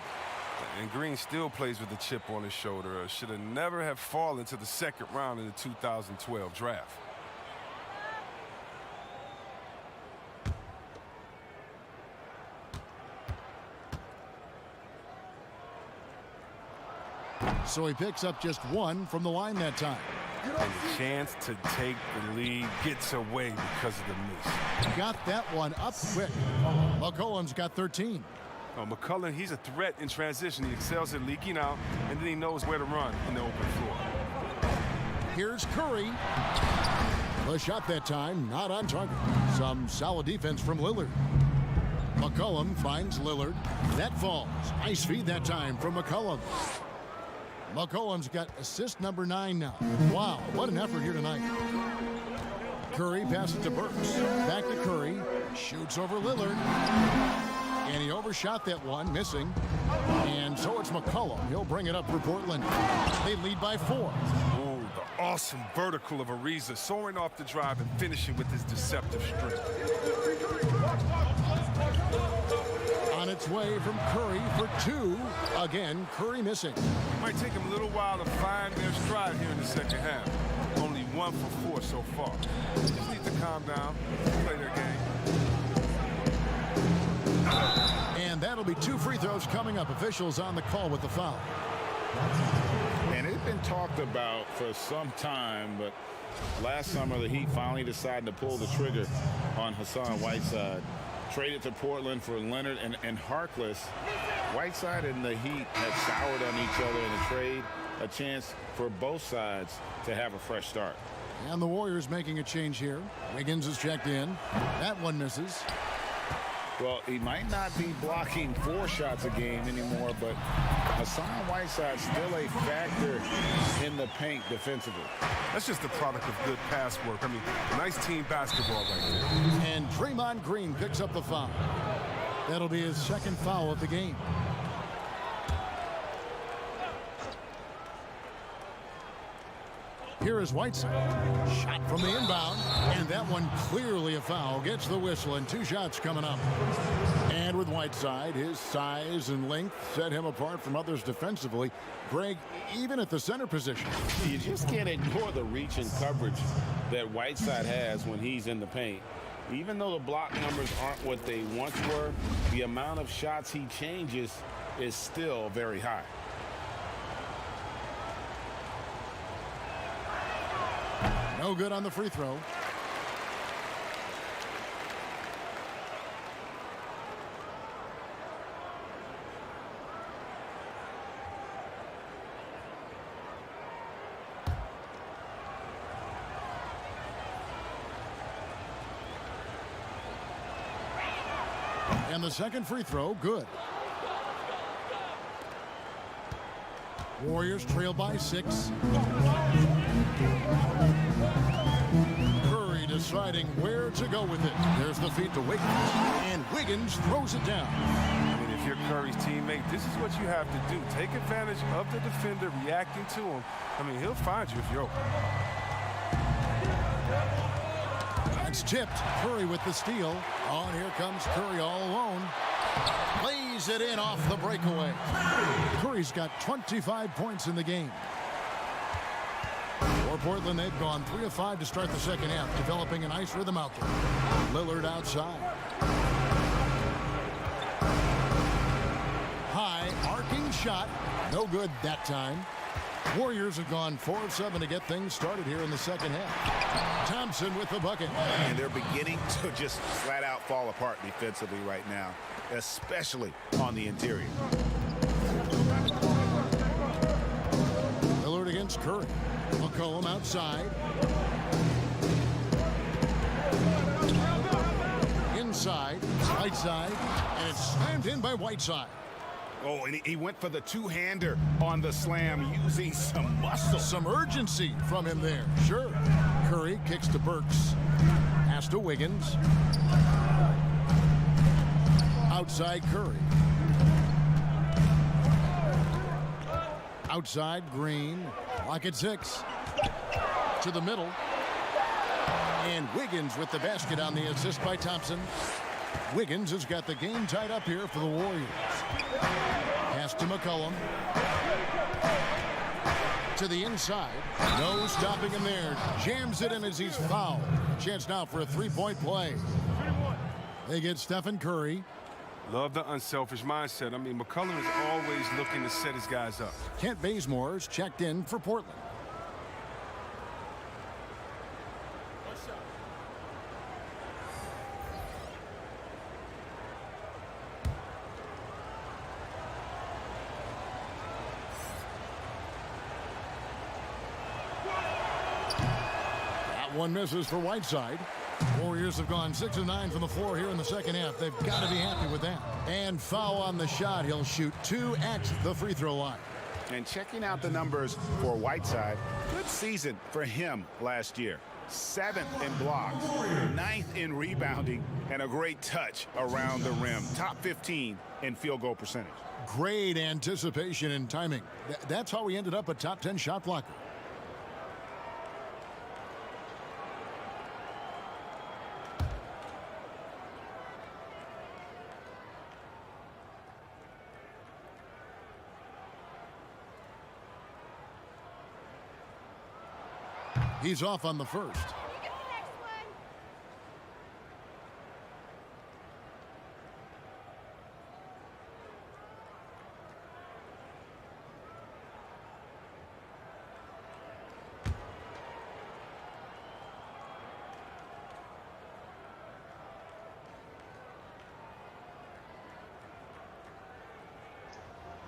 And Green still plays with a chip on his shoulder. Should have never have fallen to the second round in the 2012 draft. So he picks up just 1 from the line that time. And the chance to take the lead gets away because of the miss. Got that one up quick. McCollum's got 13. McCullough, he's a threat in transition. He excels at leaking out, and then he knows where to run in the open floor. Here's Curry. The shot that time, not on target. Some solid defense from Lillard. McCollum finds Lillard. That falls. Nice feed that time from McCollum. McCollum's got assist number 9 now. Wow, what an effort here tonight. Curry passes to Burks. Back to Curry. Shoots over Lillard. And he overshot that one, missing. And so it's McCollum. He'll bring it up for Portland. They lead by 4. Oh, the awesome vertical of Ariza, soaring off the drive and finishing with his deceptive strength. On its way from Curry for 2. Again, Curry missing. Might take him a little while to find their stride here in the second half. Only 1 for 4 so far. Just need to calm down, play their game. And that'll be 2 free throws coming up. Officials on the call with the foul. And it's been talked about for some time, but last summer the Heat finally decided to pull the trigger on Hassan Whiteside. Traded to Portland for Leonard and Harkless. Whiteside and the Heat had soured on each other in the trade. A chance for both sides to have a fresh start. And the Warriors making a change here. Wiggins is checked in. That one misses. Well, he might not be blocking 4 shots a game anymore, but Hassan Whiteside's still a factor in the paint defensively. That's just the product of good pass work. I mean, nice team basketball right there. And Draymond Green picks up the foul. That'll be his 2nd foul of the game. Here is Whiteside. Shot from the inbound. And that one clearly a foul. Gets the whistle and 2 shots coming up. And with Whiteside, his size and length set him apart from others defensively. Greg, even at the center position. You just can't ignore the reach and coverage that Whiteside has when he's in the paint. Even though the block numbers aren't what they once were, the amount of shots he changes is still very high. No good on the free throw. And the second free throw, good. Warriors trail by 6. Curry deciding where to go with it. There's the feed to Wiggins, and Wiggins throws it down. I mean, if you're Curry's teammate, this is what you have to do. Take advantage of the defender reacting to him. I mean, he'll find you if you're open. It's tipped. Curry with the steal. Oh, and here comes Curry all alone. Lays it in off the breakaway. Curry's got 25 points in the game. For Portland, they've gone 3 of 5 to start the second half, developing a nice rhythm out there. Lillard outside. High arcing shot. No good that time. Warriors have gone 4 of 7 to get things started here in the second half. Thompson with the bucket. And they're beginning to just flat out fall apart defensively right now, especially on the interior. Lillard against Curry. McCollum outside. Inside. Whiteside. And it's slammed in by Whiteside. Oh, and he went for the two-hander on the slam using some muscle. Some urgency from him there. Sure. Curry kicks to Burks. Pass to Wiggins. Outside Curry. Outside Green. Clock at 6. To the middle. And Wiggins with the basket on the assist by Thompson. Wiggins has got the game tied up here for the Warriors. Pass to McCollum. To the inside. No stopping him there. Jams it in as he's fouled. Chance now for a three-point play. They get Stephen Curry. Love the unselfish mindset. I mean, McCollum is always looking to set his guys up. Kent Bazemore's checked in for Portland. One misses for Whiteside. Warriors have gone 6 of 9 from the floor here in the second half. They've got to be happy with that. And foul on the shot. He'll shoot 2 at the free throw line. And checking out the numbers for Whiteside, good season for him last year. 7th in blocks, 9th in rebounding, and a great touch around the rim. Top 15 in field goal percentage. Great anticipation and timing. That's how he ended up a top 10 shot blocker. He's off on the first.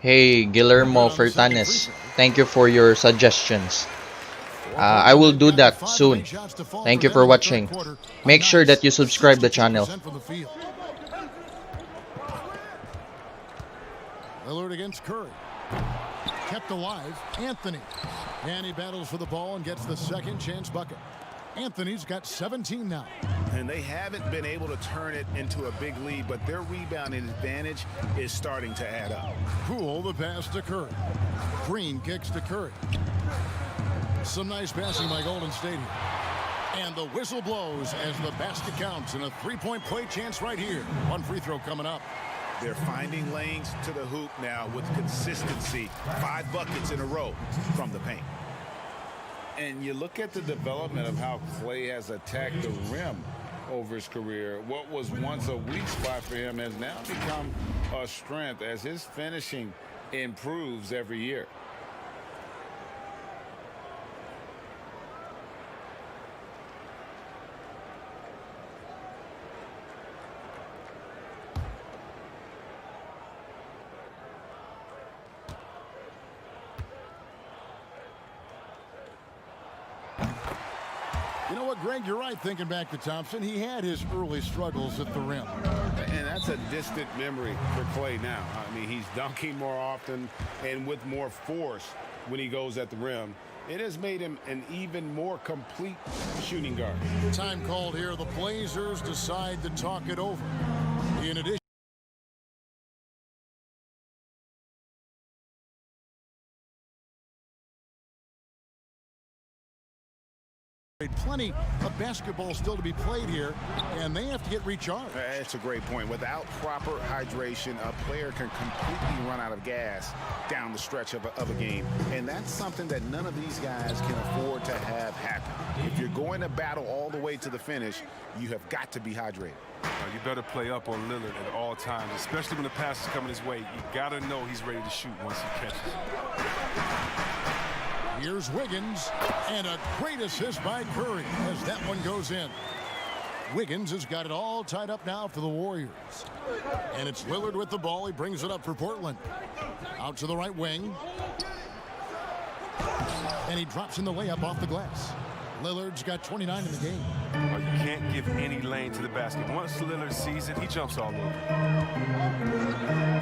Hey, Guillermo Fertanes, thank you for your suggestions. I will do that soon. Thank you for watching. Make sure that you subscribe the channel. Lillard against Curry. Kept alive. Anthony. And he battles for the ball and gets the second chance bucket. Anthony's got 17 now. And they haven't been able to turn it into a big lead, but their rebounding advantage is starting to add up. Poole the pass to Curry. Green kicks to Curry. Some nice passing by Golden State here. And the whistle blows as the basket counts, and a three-point play chance right here. One free throw coming up. They're finding lanes to the hoop now with consistency. 5 buckets in a row from the paint. And you look at the development of how Klay has attacked the rim over his career. What was once a weak spot for him has now become a strength as his finishing improves every year. You know what, Greg, you're right thinking back to Thompson. He had his early struggles at the rim. And that's a distant memory for Clay now. I mean, he's dunking more often and with more force when he goes at the rim. It has made him an even more complete shooting guard. Time called here. The Blazers decide to talk it over. In addition, plenty of basketball still to be played here, and they have to get recharged. That's a great point. Without proper hydration, a player can completely run out of gas down the stretch of a game. And that's something that none of these guys can afford to have happen. If you're going to battle all the way to the finish, you have got to be hydrated. You better play up on Lillard at all times, especially when the pass is coming his way. You got to know he's ready to shoot once he catches it. Here's Wiggins, and a great assist by Curry as that one goes in. Wiggins has got it all tied up now for the Warriors. And it's Lillard with the ball. He brings it up for Portland. Out to the right wing. And he drops in the layup off the glass. Lillard's got 29 in the game. Well, you can't give any lane to the basket. Once Lillard sees it, he jumps all over.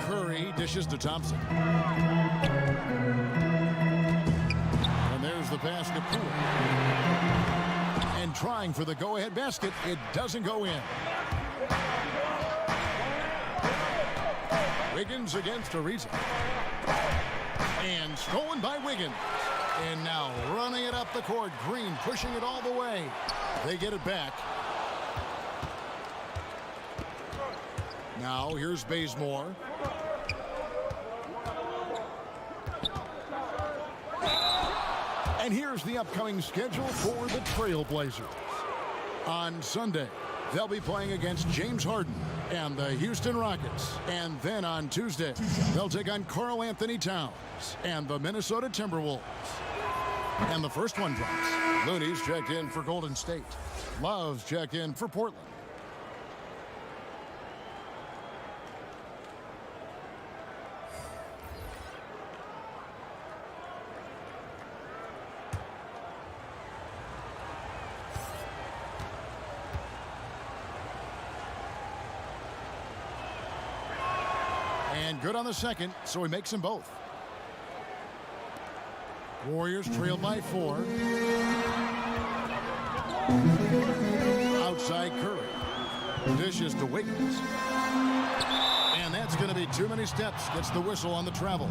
Curry dishes to Thompson. There's the basket pool. And trying for the go-ahead basket. It doesn't go in. Wiggins against Ariza. And stolen by Wiggins. And now running it up the court. Green pushing it all the way. They get it back. Now here's Bazemore. And here's the upcoming schedule for the Trailblazers. On Sunday, they'll be playing against James Harden and the Houston Rockets. And then on Tuesday, they'll take on Karl Anthony Towns and the Minnesota Timberwolves. And the first one drops. Looney's checked in for Golden State. Love's checked in for Portland. And good on the second, so he makes them both. Warriors trailed by 4. Outside Curry. Dishes to Wiggins. And that's going to be too many steps. Gets the whistle on the travel.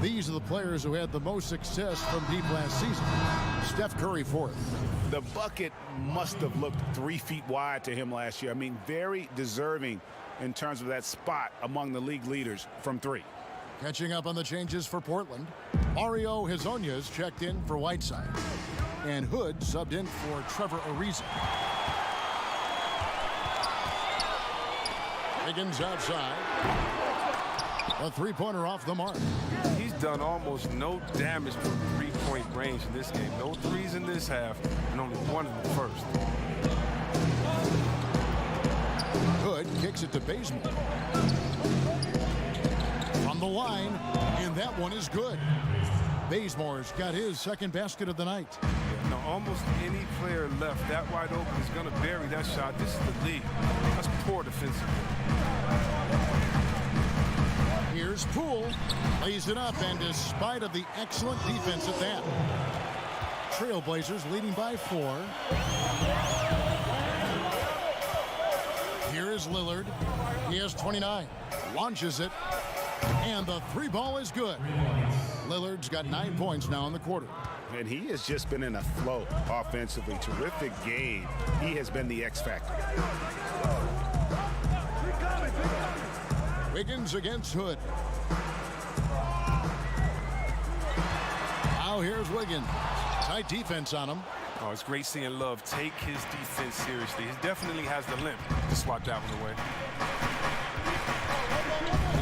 These are the players who had the most success from deep last season. Steph Curry fourth. The bucket must have looked 3 feet wide to him last year. I mean, very deserving in terms of that spot among the league leaders from 3. Catching up on the changes for Portland. Mario Hezonja's checked in for Whiteside. And Hood subbed in for Trevor Ariza. Wiggins outside. A three-pointer off the mark. He's done almost no damage from three-point range in this game. No threes in this half, and only one in the first. Hood kicks it to Bazemore. From the line, and that one is good. Bazemore's got his second basket of the night. Yeah, now, almost any player left that wide open is going to bury that shot. This is the league. That's poor defensive. Here's Poole. Lays it up, and despite of the excellent defense at that, Trailblazers leading by 4. Here is Lillard. He has 29. Launches it. And the 3 ball is good. Lillard's got 9 points now in the quarter. And he has just been in a flow offensively. Terrific game. He has been the X factor. Wiggins against Hood. Now here's Wiggins. Tight defense on him. Oh, it's great seeing Love take his defense seriously. He definitely has the limp to swat that one away.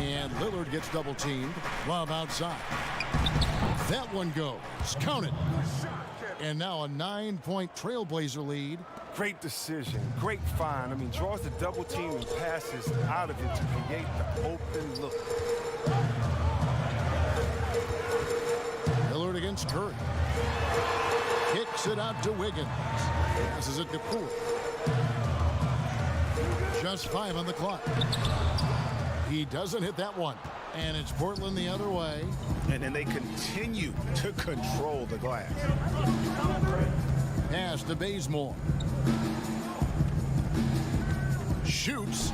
And Lillard gets double teamed. Love outside. That one goes. Count it. And now a 9-point Trailblazer lead. Great decision. Great find. I mean, draws the double team and passes out of it to create the open look. Lillard against Curry. Kicks it out to Wiggins. Passes it to Poole. Just 5 on the clock. He doesn't hit that one. And it's Portland the other way. And then they continue to control the glass. Pass to Bazemore. Shoots.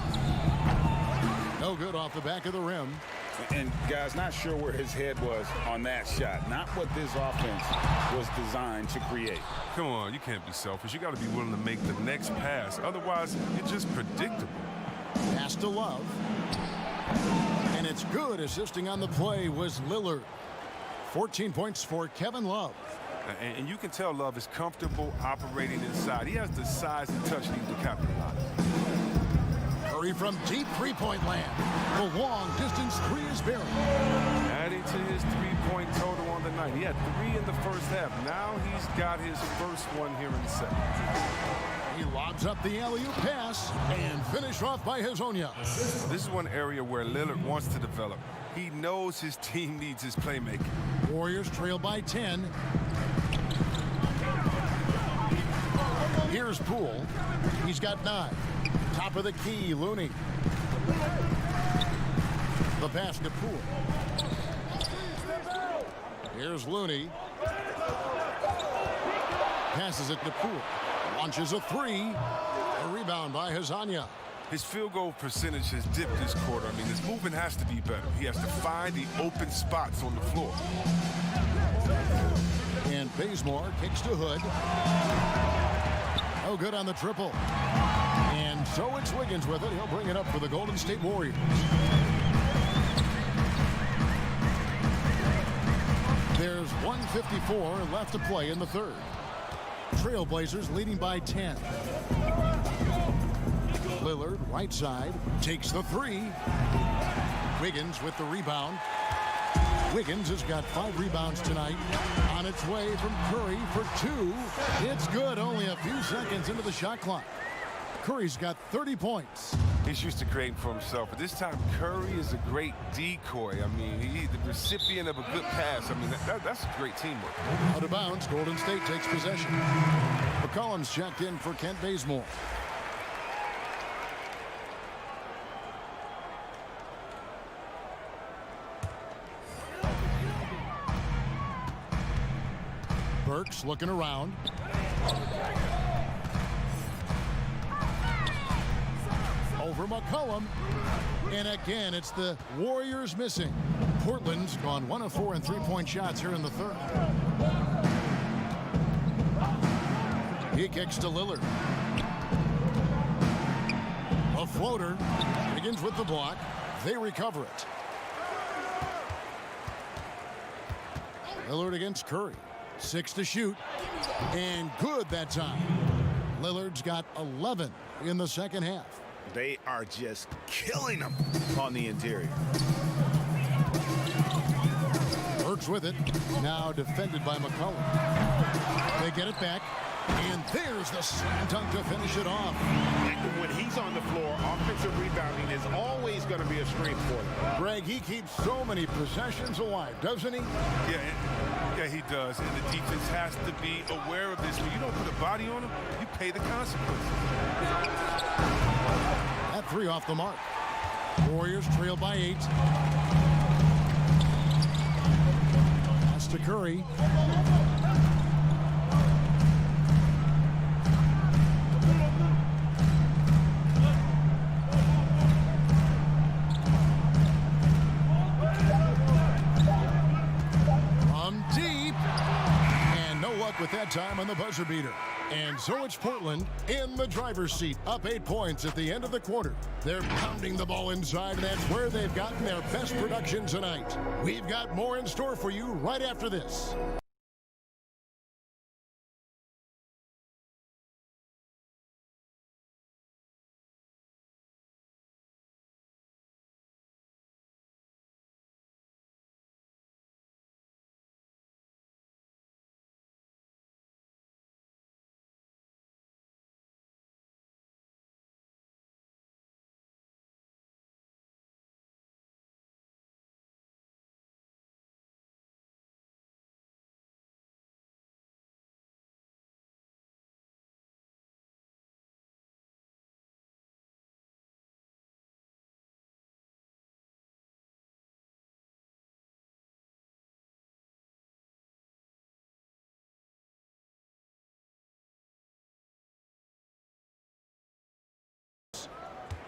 No good off the back of the rim. And guys, not sure where his head was on that shot. Not what this offense was designed to create. Come on, you can't be selfish. You got to be willing to make the next pass. Otherwise, you're just predictable. Pass to Love. And it's good. Assisting on the play was Lillard. 14 points for Kevin Love. And you can tell Love is comfortable operating inside. He has the size and touch needed to capitalize. Curry from deep three-point land. The long-distance three is buried. Adding to his three-point total on the night. He had 3 in the first half. Now he's got his first one here in the second. He lobs up the alley-oop pass and finished off by Hazonia. This is one area where Lillard wants to develop. He knows his team needs his playmaking. Warriors trail by 10. Here's Poole. He's got 9. Top of the key, Looney. The pass to Poole. Here's Looney. Passes it to Poole. Launches a 3. A rebound by Hazonia. His field goal percentage has dipped this quarter. I mean, his movement has to be better. He has to find the open spots on the floor. And Bazemore kicks to Hood. No good on the triple. And so it's Wiggins with it. He'll bring it up for the Golden State Warriors. There's 1:54 left to play in the third. Trailblazers leading by 10. Lillard, right side, takes the 3. Wiggins with the rebound. Wiggins has got 5 rebounds tonight. On its way from Curry for 2. It's good, only a few seconds into the shot clock. Curry's got 30 points. He's used to creating for himself, but this time Curry is a great decoy. I mean, he's the recipient of a good pass. I mean, that's great teamwork. Out of bounds, Golden State takes possession. McCollum's checked in for Kent Bazemore. Burks looking around. Over McCollum. And again, it's the Warriors missing. Portland's gone 1 of 4 in three-point shots here in the third. He kicks to Lillard. A floater. Begins with the block. They recover it. Lillard against Curry. 6 to shoot. And good that time. Lillard's got 11 in the second half. They are just killing them on the interior. Burks with it. Now defended by McCollum. They get it back. And there's the slam dunk to finish it off. And when he's on the floor, offensive rebounding is always going to be a strength for them. Greg, he keeps so many possessions alive, doesn't he? Yeah, he does. And the defense has to be aware of this. When you don't put a body on him, you pay the consequences. That 3 off the mark. Warriors trail by 8. Pass to Curry. From deep. And no luck with that time on the buzzer beater. And so it's Portland in the driver's seat, up 8 points at the end of the quarter. They're pounding the ball inside, and that's where they've gotten their best production tonight. We've got more in store for you right after this.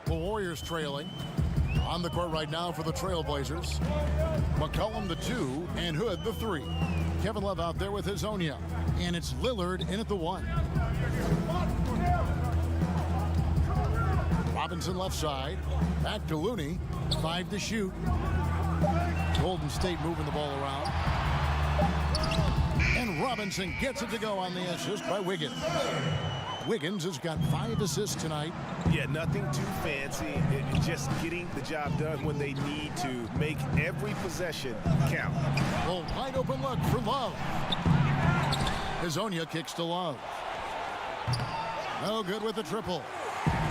The Warriors trailing. On the court right now for the Trailblazers. McCollum the 2 and Hood the 3. Kevin Love out there with his Onya. And it's Lillard in at the 1. Robinson left side. Back to Looney. 5 to shoot. Golden State moving the ball around. And Robinson gets it to go on the assist by Wiggins. Wiggins has got 5 assists tonight. Yeah, nothing too fancy. Just getting the job done when they need to. Make every possession count. Well, wide open look for Love. Hazonia kicks to Love. No good with the triple.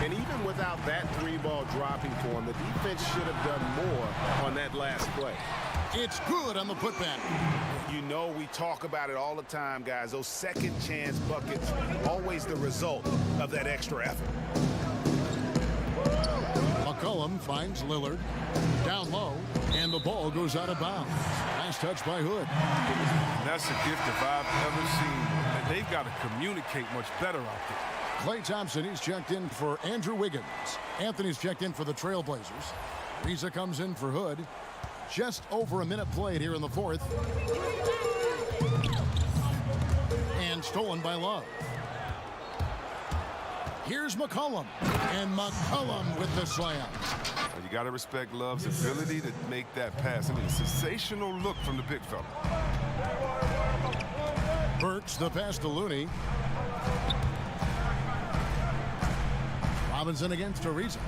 And even without that 3-ball dropping for him, the defense should have done more on that last play. It's good on the putback. You know we talk about it all the time, guys. Those second chance buckets, always the result of that extra effort. McCollum finds Lillard. Down low, and the ball goes out of bounds. Nice touch by Hood. That's a gift if I've ever seen. And they've got to communicate much better out there. Klay Thompson, he's checked in for Andrew Wiggins. Anthony's checked in for the Trailblazers. Reza comes in for Hood. Just over a minute played here in the fourth. And stolen by Love. Here's McCollum. And McCollum with the slam. You got to respect Love's ability to make that pass. I mean, sensational look from the big fella. Burks the pass to Looney. Robinson against Ariza.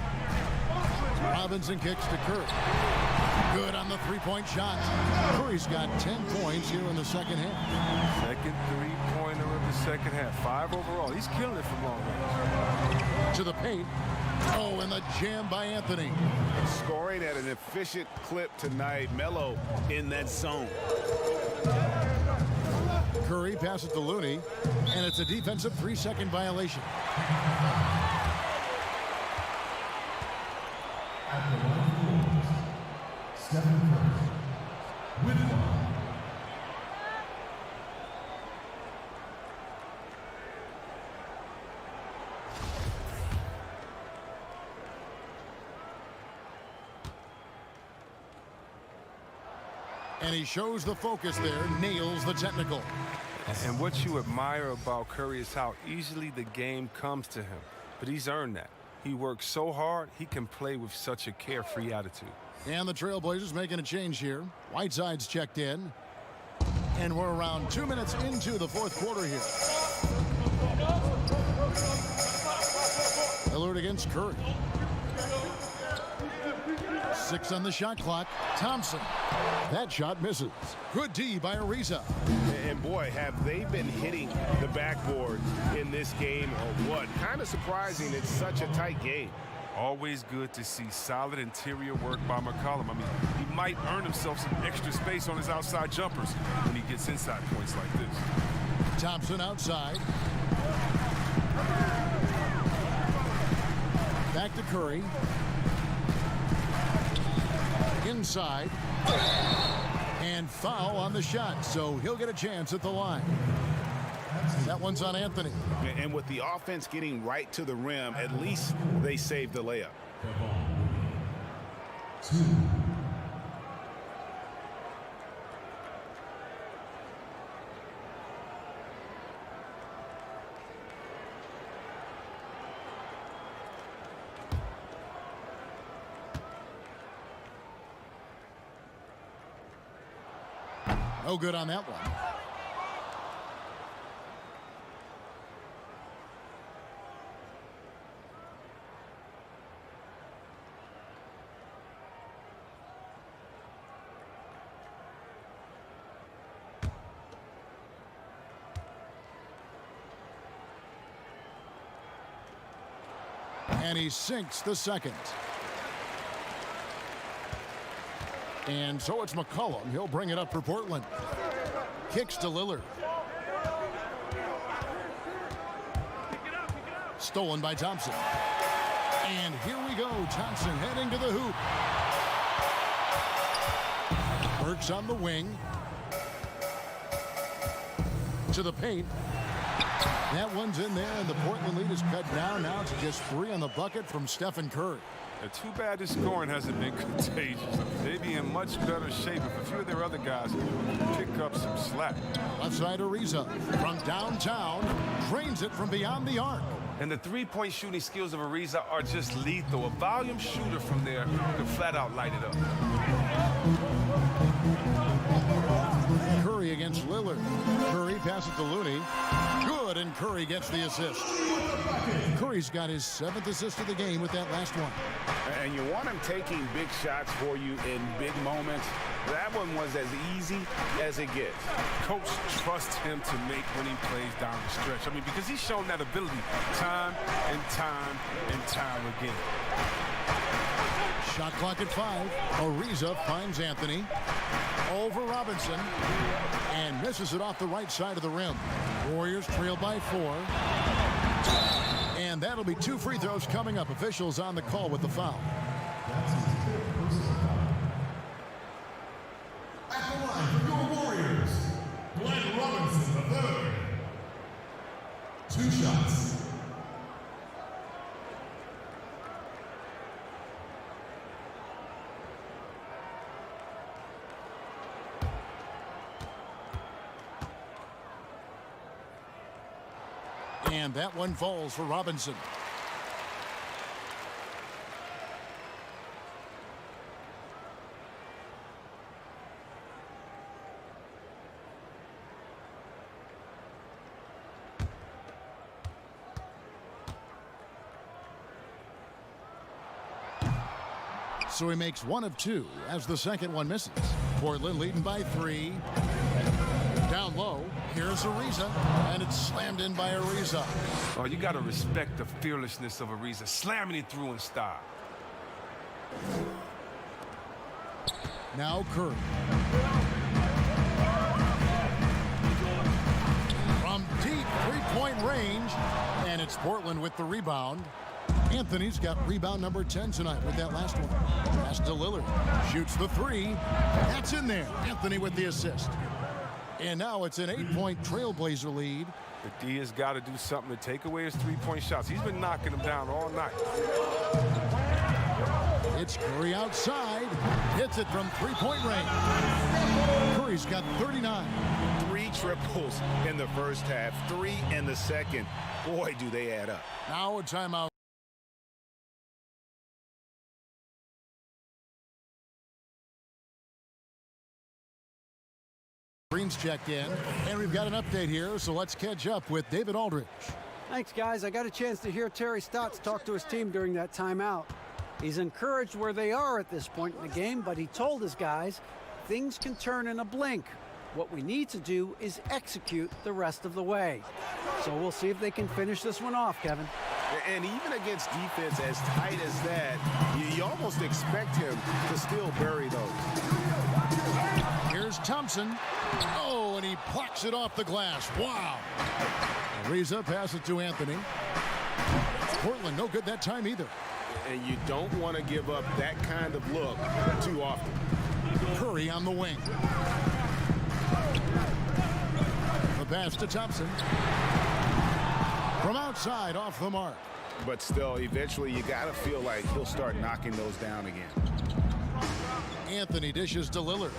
Robinson kicks to Curry. Good on the three-point shot. Curry's got 10 points here in the second half. Second three-pointer of the second half. 5 overall. He's killing it from long range. To the paint. Oh, and the jam by Anthony. Scoring at an efficient clip tonight. Melo in that zone. Curry passes to Looney, and it's a defensive 3-second violation. And he shows the focus there, nails the technical. And what you admire about Curry is how easily the game comes to him. But he's earned that. He works so hard, he can play with such a carefree attitude. And the Trailblazers making a change here. Whiteside's checked in. And we're around 2 minutes into the fourth quarter here. Lillard against Curry. 6 on the shot clock. Thompson. That shot misses. Good D by Ariza. And boy, have they been hitting the backboard in this game or what? Kind of surprising. It's such a tight game. Always good to see solid interior work by McCollum. I mean, he might earn himself some extra space on his outside jumpers when he gets inside points like this. Thompson outside. Back to Curry. Inside. And foul on the shot, so he'll get a chance at the line. That one's on Anthony. And with the offense getting right to the rim, at least they saved the layup. No good on that one. And he sinks the second. And so it's McCollum. He'll bring it up for Portland. Kicks to Lillard. Stolen by Thompson. And here we go. Thompson heading to the hoop. Burks on the wing. To the paint. That one's in there, and the Portland lead is cut down. Now it's just 3 on the bucket from Stephen Curry. Too bad this scoring hasn't been contagious. They'd be in much better shape if a few of their other guys pick up some slack. Left side Ariza from downtown drains it from beyond the arc. And the three-point shooting skills of Ariza are just lethal. A volume shooter from there could flat out light it up. Curry against Lillard. Curry passes to Looney. Good, and Curry gets the assist. Curry's got his 7th assist of the game with that last one. And you want him taking big shots for you in big moments. That one was as easy as it gets. Coach trusts him to make winning plays down the stretch. I mean, because he's shown that ability time and time and time again. Shot clock at 5. Ariza finds Anthony. Over Robinson. And misses it off the right side of the rim. Warriors trail by 4. And that'll be 2 free throws coming up. Officials on the call with the foul. At the line for your Warriors, Glenn Robinson III. 2 shots. And that one falls for Robinson. So he makes 1 of 2 as the second one misses. Portland leading by 3. Down low, here's Ariza, and it's slammed in by Ariza. Oh, you got to respect the fearlessness of Ariza, slamming it through in style. Now Curry. From deep 3-point range, and it's Portland with the rebound. Anthony's got rebound number 10 tonight with that last one. Pass to Lillard. Shoots the 3. That's in there. Anthony with the assist. And now it's an 8-point Trailblazer lead. The D has got to do something to take away his 3-point shots. He's been knocking them down all night. It's Curry outside. Hits it from 3-point range. Curry's got 39. 3 triples in the first half, 3 in the second. Boy, do they add up. Now a timeout. Green's checked in, and we've got an update here, so let's catch up with David Aldridge. Thanks, guys. I got a chance to hear Terry Stotts talk to his team during that timeout. He's encouraged where they are at this point in the game, but he told his guys things can turn in a blink. What we need to do is execute the rest of the way. So we'll see if they can finish this one off, Kevin. And even against defense as tight as that, you almost expect him to still bury those. Here's Thompson. Oh, and he plucks it off the glass. Wow. Ariza passes it to Anthony. Portland no good that time either. And you don't want to give up that kind of look too often. Curry on the wing. The pass to Thompson. From outside, off the mark. But still, eventually you got to feel like he'll start knocking those down again. Anthony dishes to Lillard.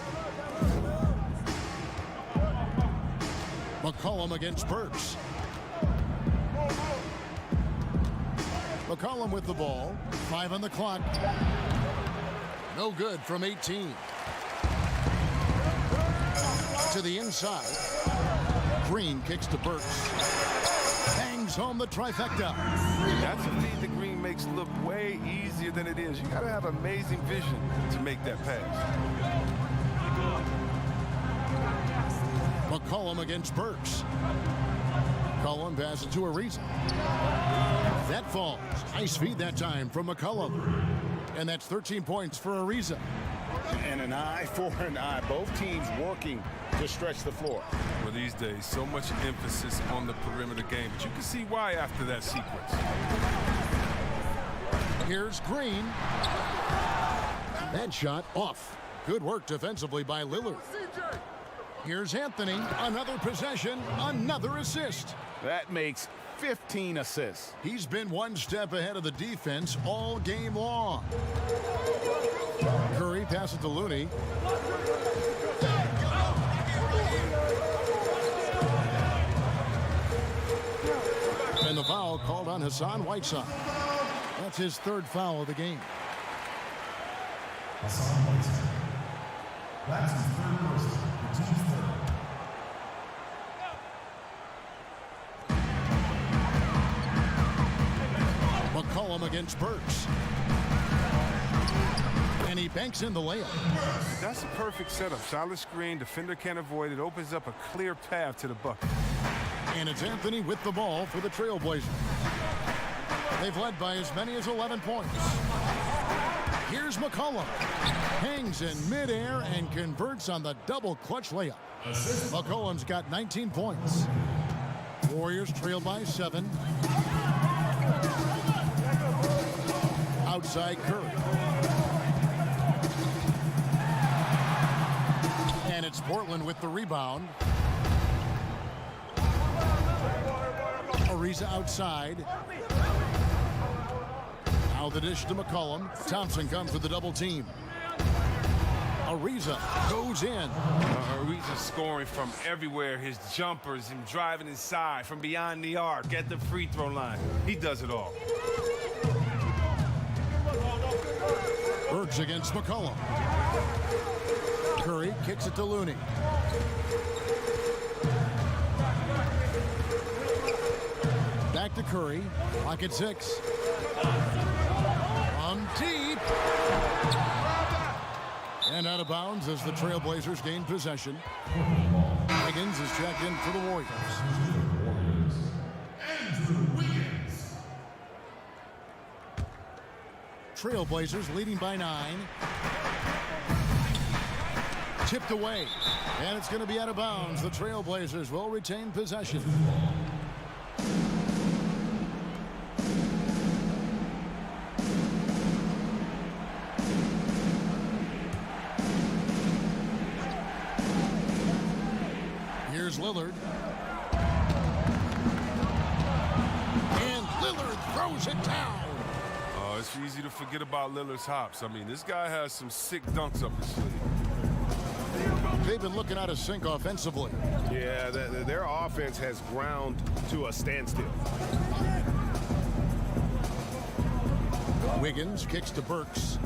McCollum against Burks. McCollum with the ball. 5 on the clock. No good from 18. To the inside. Green kicks to Burks. Bangs home the trifecta. That's a feed that Green makes look way easier than it is. You got to have amazing vision to make that pass. McCollum against Burks. McCollum passes to Ariza. That falls. Nice feed that time from McCollum. And that's 13 points for Ariza. And an eye for an eye. Both teams working to stretch the floor. Well, these days, so much emphasis on the perimeter game, but you can see why after that sequence. Here's Green. That shot off. Good work defensively by Lillard. Here's Anthony. Another possession, another assist. That makes 15 assists. He's been one step ahead of the defense all game long. Curry passes to Looney. And the foul called on Hassan Whiteside. That's his third foul of the game. Hassan Whiteside. That's his third person. The team's third. McCollum against Burks. And he banks in the layup. That's a perfect setup. Solid screen. Defender can't avoid it. Opens up a clear path to the bucket. And it's Anthony with the ball for the Trailblazers. They've led by as many as 11 points. Here's McCollum. Hangs in midair and converts on the double clutch layup. McCollum's got 19 points. Warriors trail by 7. Outside Curry. And it's Portland with the rebound. Ariza outside. Now the dish to McCollum. Thompson comes with the double team. Ariza goes in. Ariza's scoring from everywhere. His jumpers, him driving inside, from beyond the arc, at the free throw line. He does it all. Burks against McCollum. Curry kicks it to Looney. Back to Curry. Clock at 6. On deep. And out of bounds as the Trailblazers gain possession. Wiggins is checked in for the Warriors. Trailblazers leading by 9. Tipped away. And it's going to be out of bounds. The Trailblazers will retain possession. Here's Lillard. And Lillard throws it down. Oh, it's easy to forget about Lillard's hops. I mean, this guy has some sick dunks up his sleeve. They've been looking out of sync offensively. Yeah, their offense has ground to a standstill. Wiggins kicks to Burks.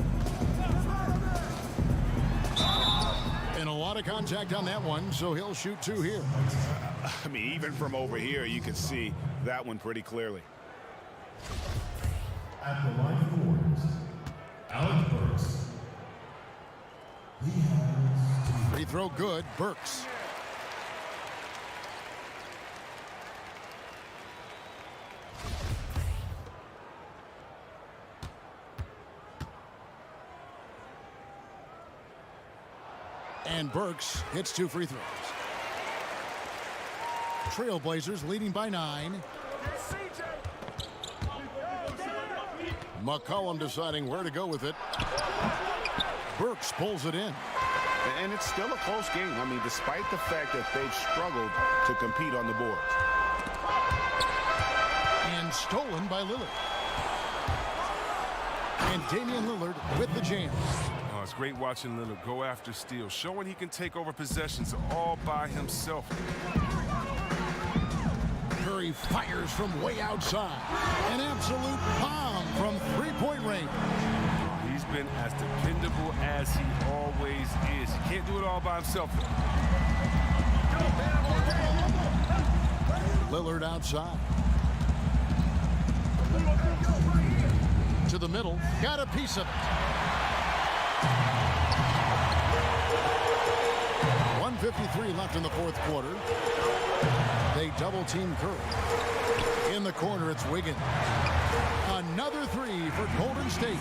And a lot of contact on that one, so he'll shoot 2 here. I mean, even from over here, you can see that one pretty clearly. At the line for the Warriors, Alec Burks. He has Free throw good, Burks. And Burks hits 2 free throws. Trailblazers leading by 9. McCollum deciding where to go with it. Burks pulls it in. And it's still a close game. I mean, despite the fact that they've struggled to compete on the boards. And stolen by Lillard. And Damian Lillard with the jam. Oh, it's great watching Lillard go after steals, showing he can take over possessions all by himself. Curry fires from way outside. An absolute bomb from three-point range. He's been as dependable as he always is. He can't do it all by himself. Lillard outside. To the middle. Got a piece of it. 1:53 left in the fourth quarter. They double team Curry. In the corner, it's Wiggins. Another 3 for Golden State.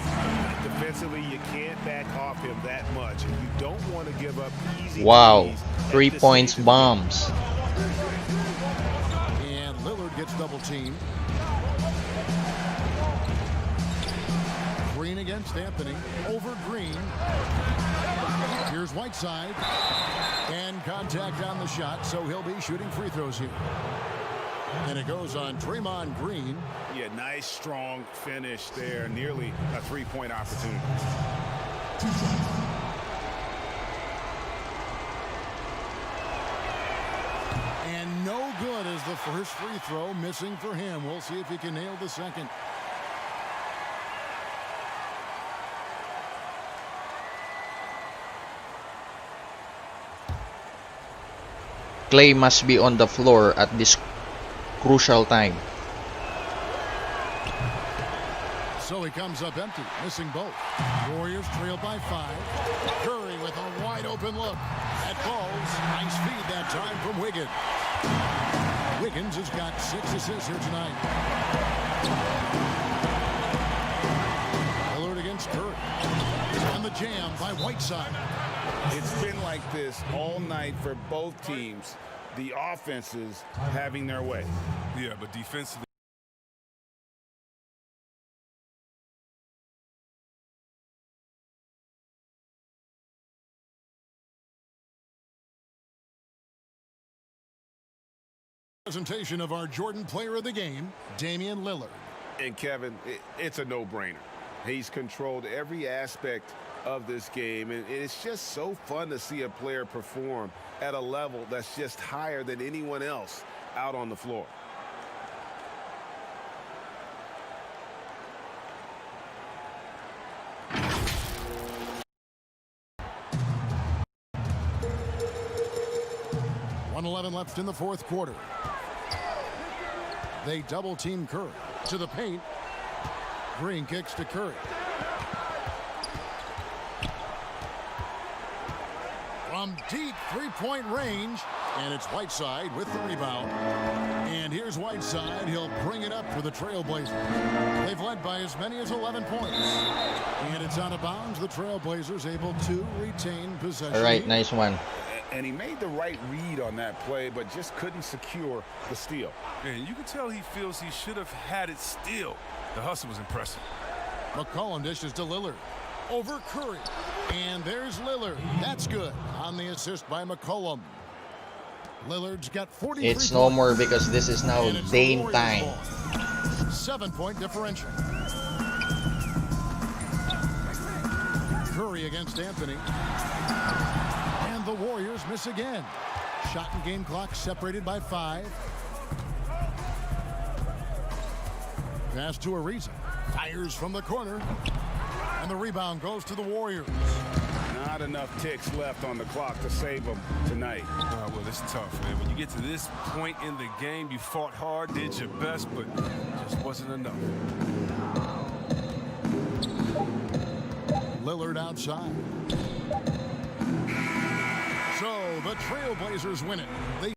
Defensively, you can't back off him that much. And you don't want to give up easy. Wow, 3 points bombs. And Lillard gets double teamed. Green again. against Anthony over Green. Here's Whiteside. And contact on the shot, so he'll be shooting free throws here. And it goes on Draymond Green. Yeah, nice, strong finish there. Nearly a three-point opportunity. And no good as the first free throw missing for him. We'll see if he can nail the second. Clay must be on the floor at this crucial time. So he comes up empty, missing both. Warriors trail by 5. Curry with a wide open look. That falls. Nice feed that time from Wiggins. Wiggins has got 6 assists here tonight. Lillard against Curry. And the jam by Whiteside. It's been like this all night for both teams. The offenses having their way. Yeah, but defensively. Presentation of our Jordan Player of the Game, Damian Lillard. And Kevin, it's a no-brainer. He's controlled every aspect of this game, and it's just so fun to see a player perform at a level that's just higher than anyone else out on the floor. .11 left in the fourth quarter. They double team Curry to the paint. Green kicks to Curry. From deep three-point range, and it's Whiteside with the rebound. And here's Whiteside. He'll bring it up for the Trailblazers. They've led by as many as 11 points. And it's out of bounds. The Trailblazers able to retain possession. All right, nice one. And he made the right read on that play, but just couldn't secure the steal. And you can tell he feels he should have had it still. The hustle was impressive. McCollum dishes to Lillard. Over Curry. And there's Lillard. That's good on the assist by McCollum. Lillard's got 43 It's no more because this is now Dame time. 7-point differential. Curry against Anthony. And the Warriors miss again. Shot and game clock separated by 5. Pass to Ariza. Fires from the corner. And the rebound goes to the Warriors. Not enough ticks left on the clock to save them tonight. Well, it's tough, man. When you get to this point in the game, you fought hard, did your best, but just wasn't enough. Lillard outside. So the Trailblazers win it. They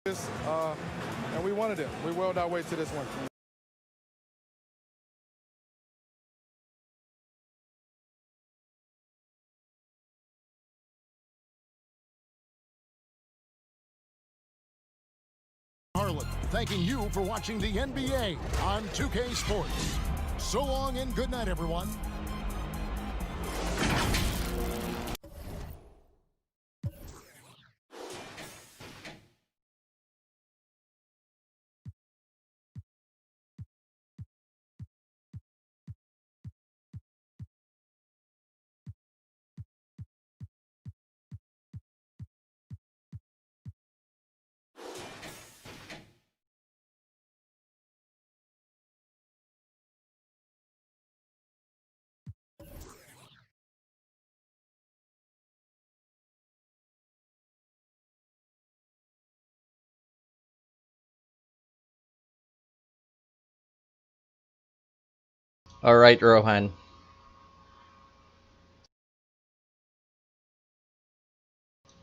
and we wanted it. We willed our way to this one. Harlan, thanking you for watching the NBA on 2K Sports. So long and good night, everyone. All right, Rohan.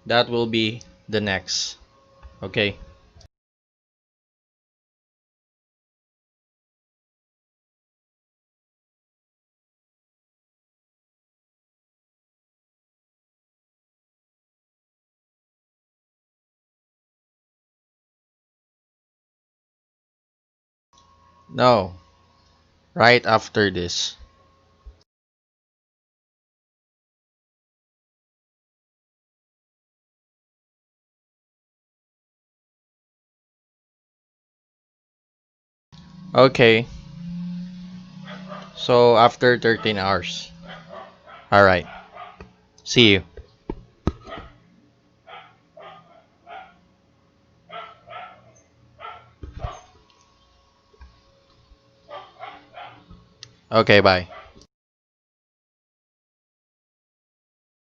That will be the next. Okay. No. Right after this. Okay. So after 13 hours. All right. See you. Okay, bye.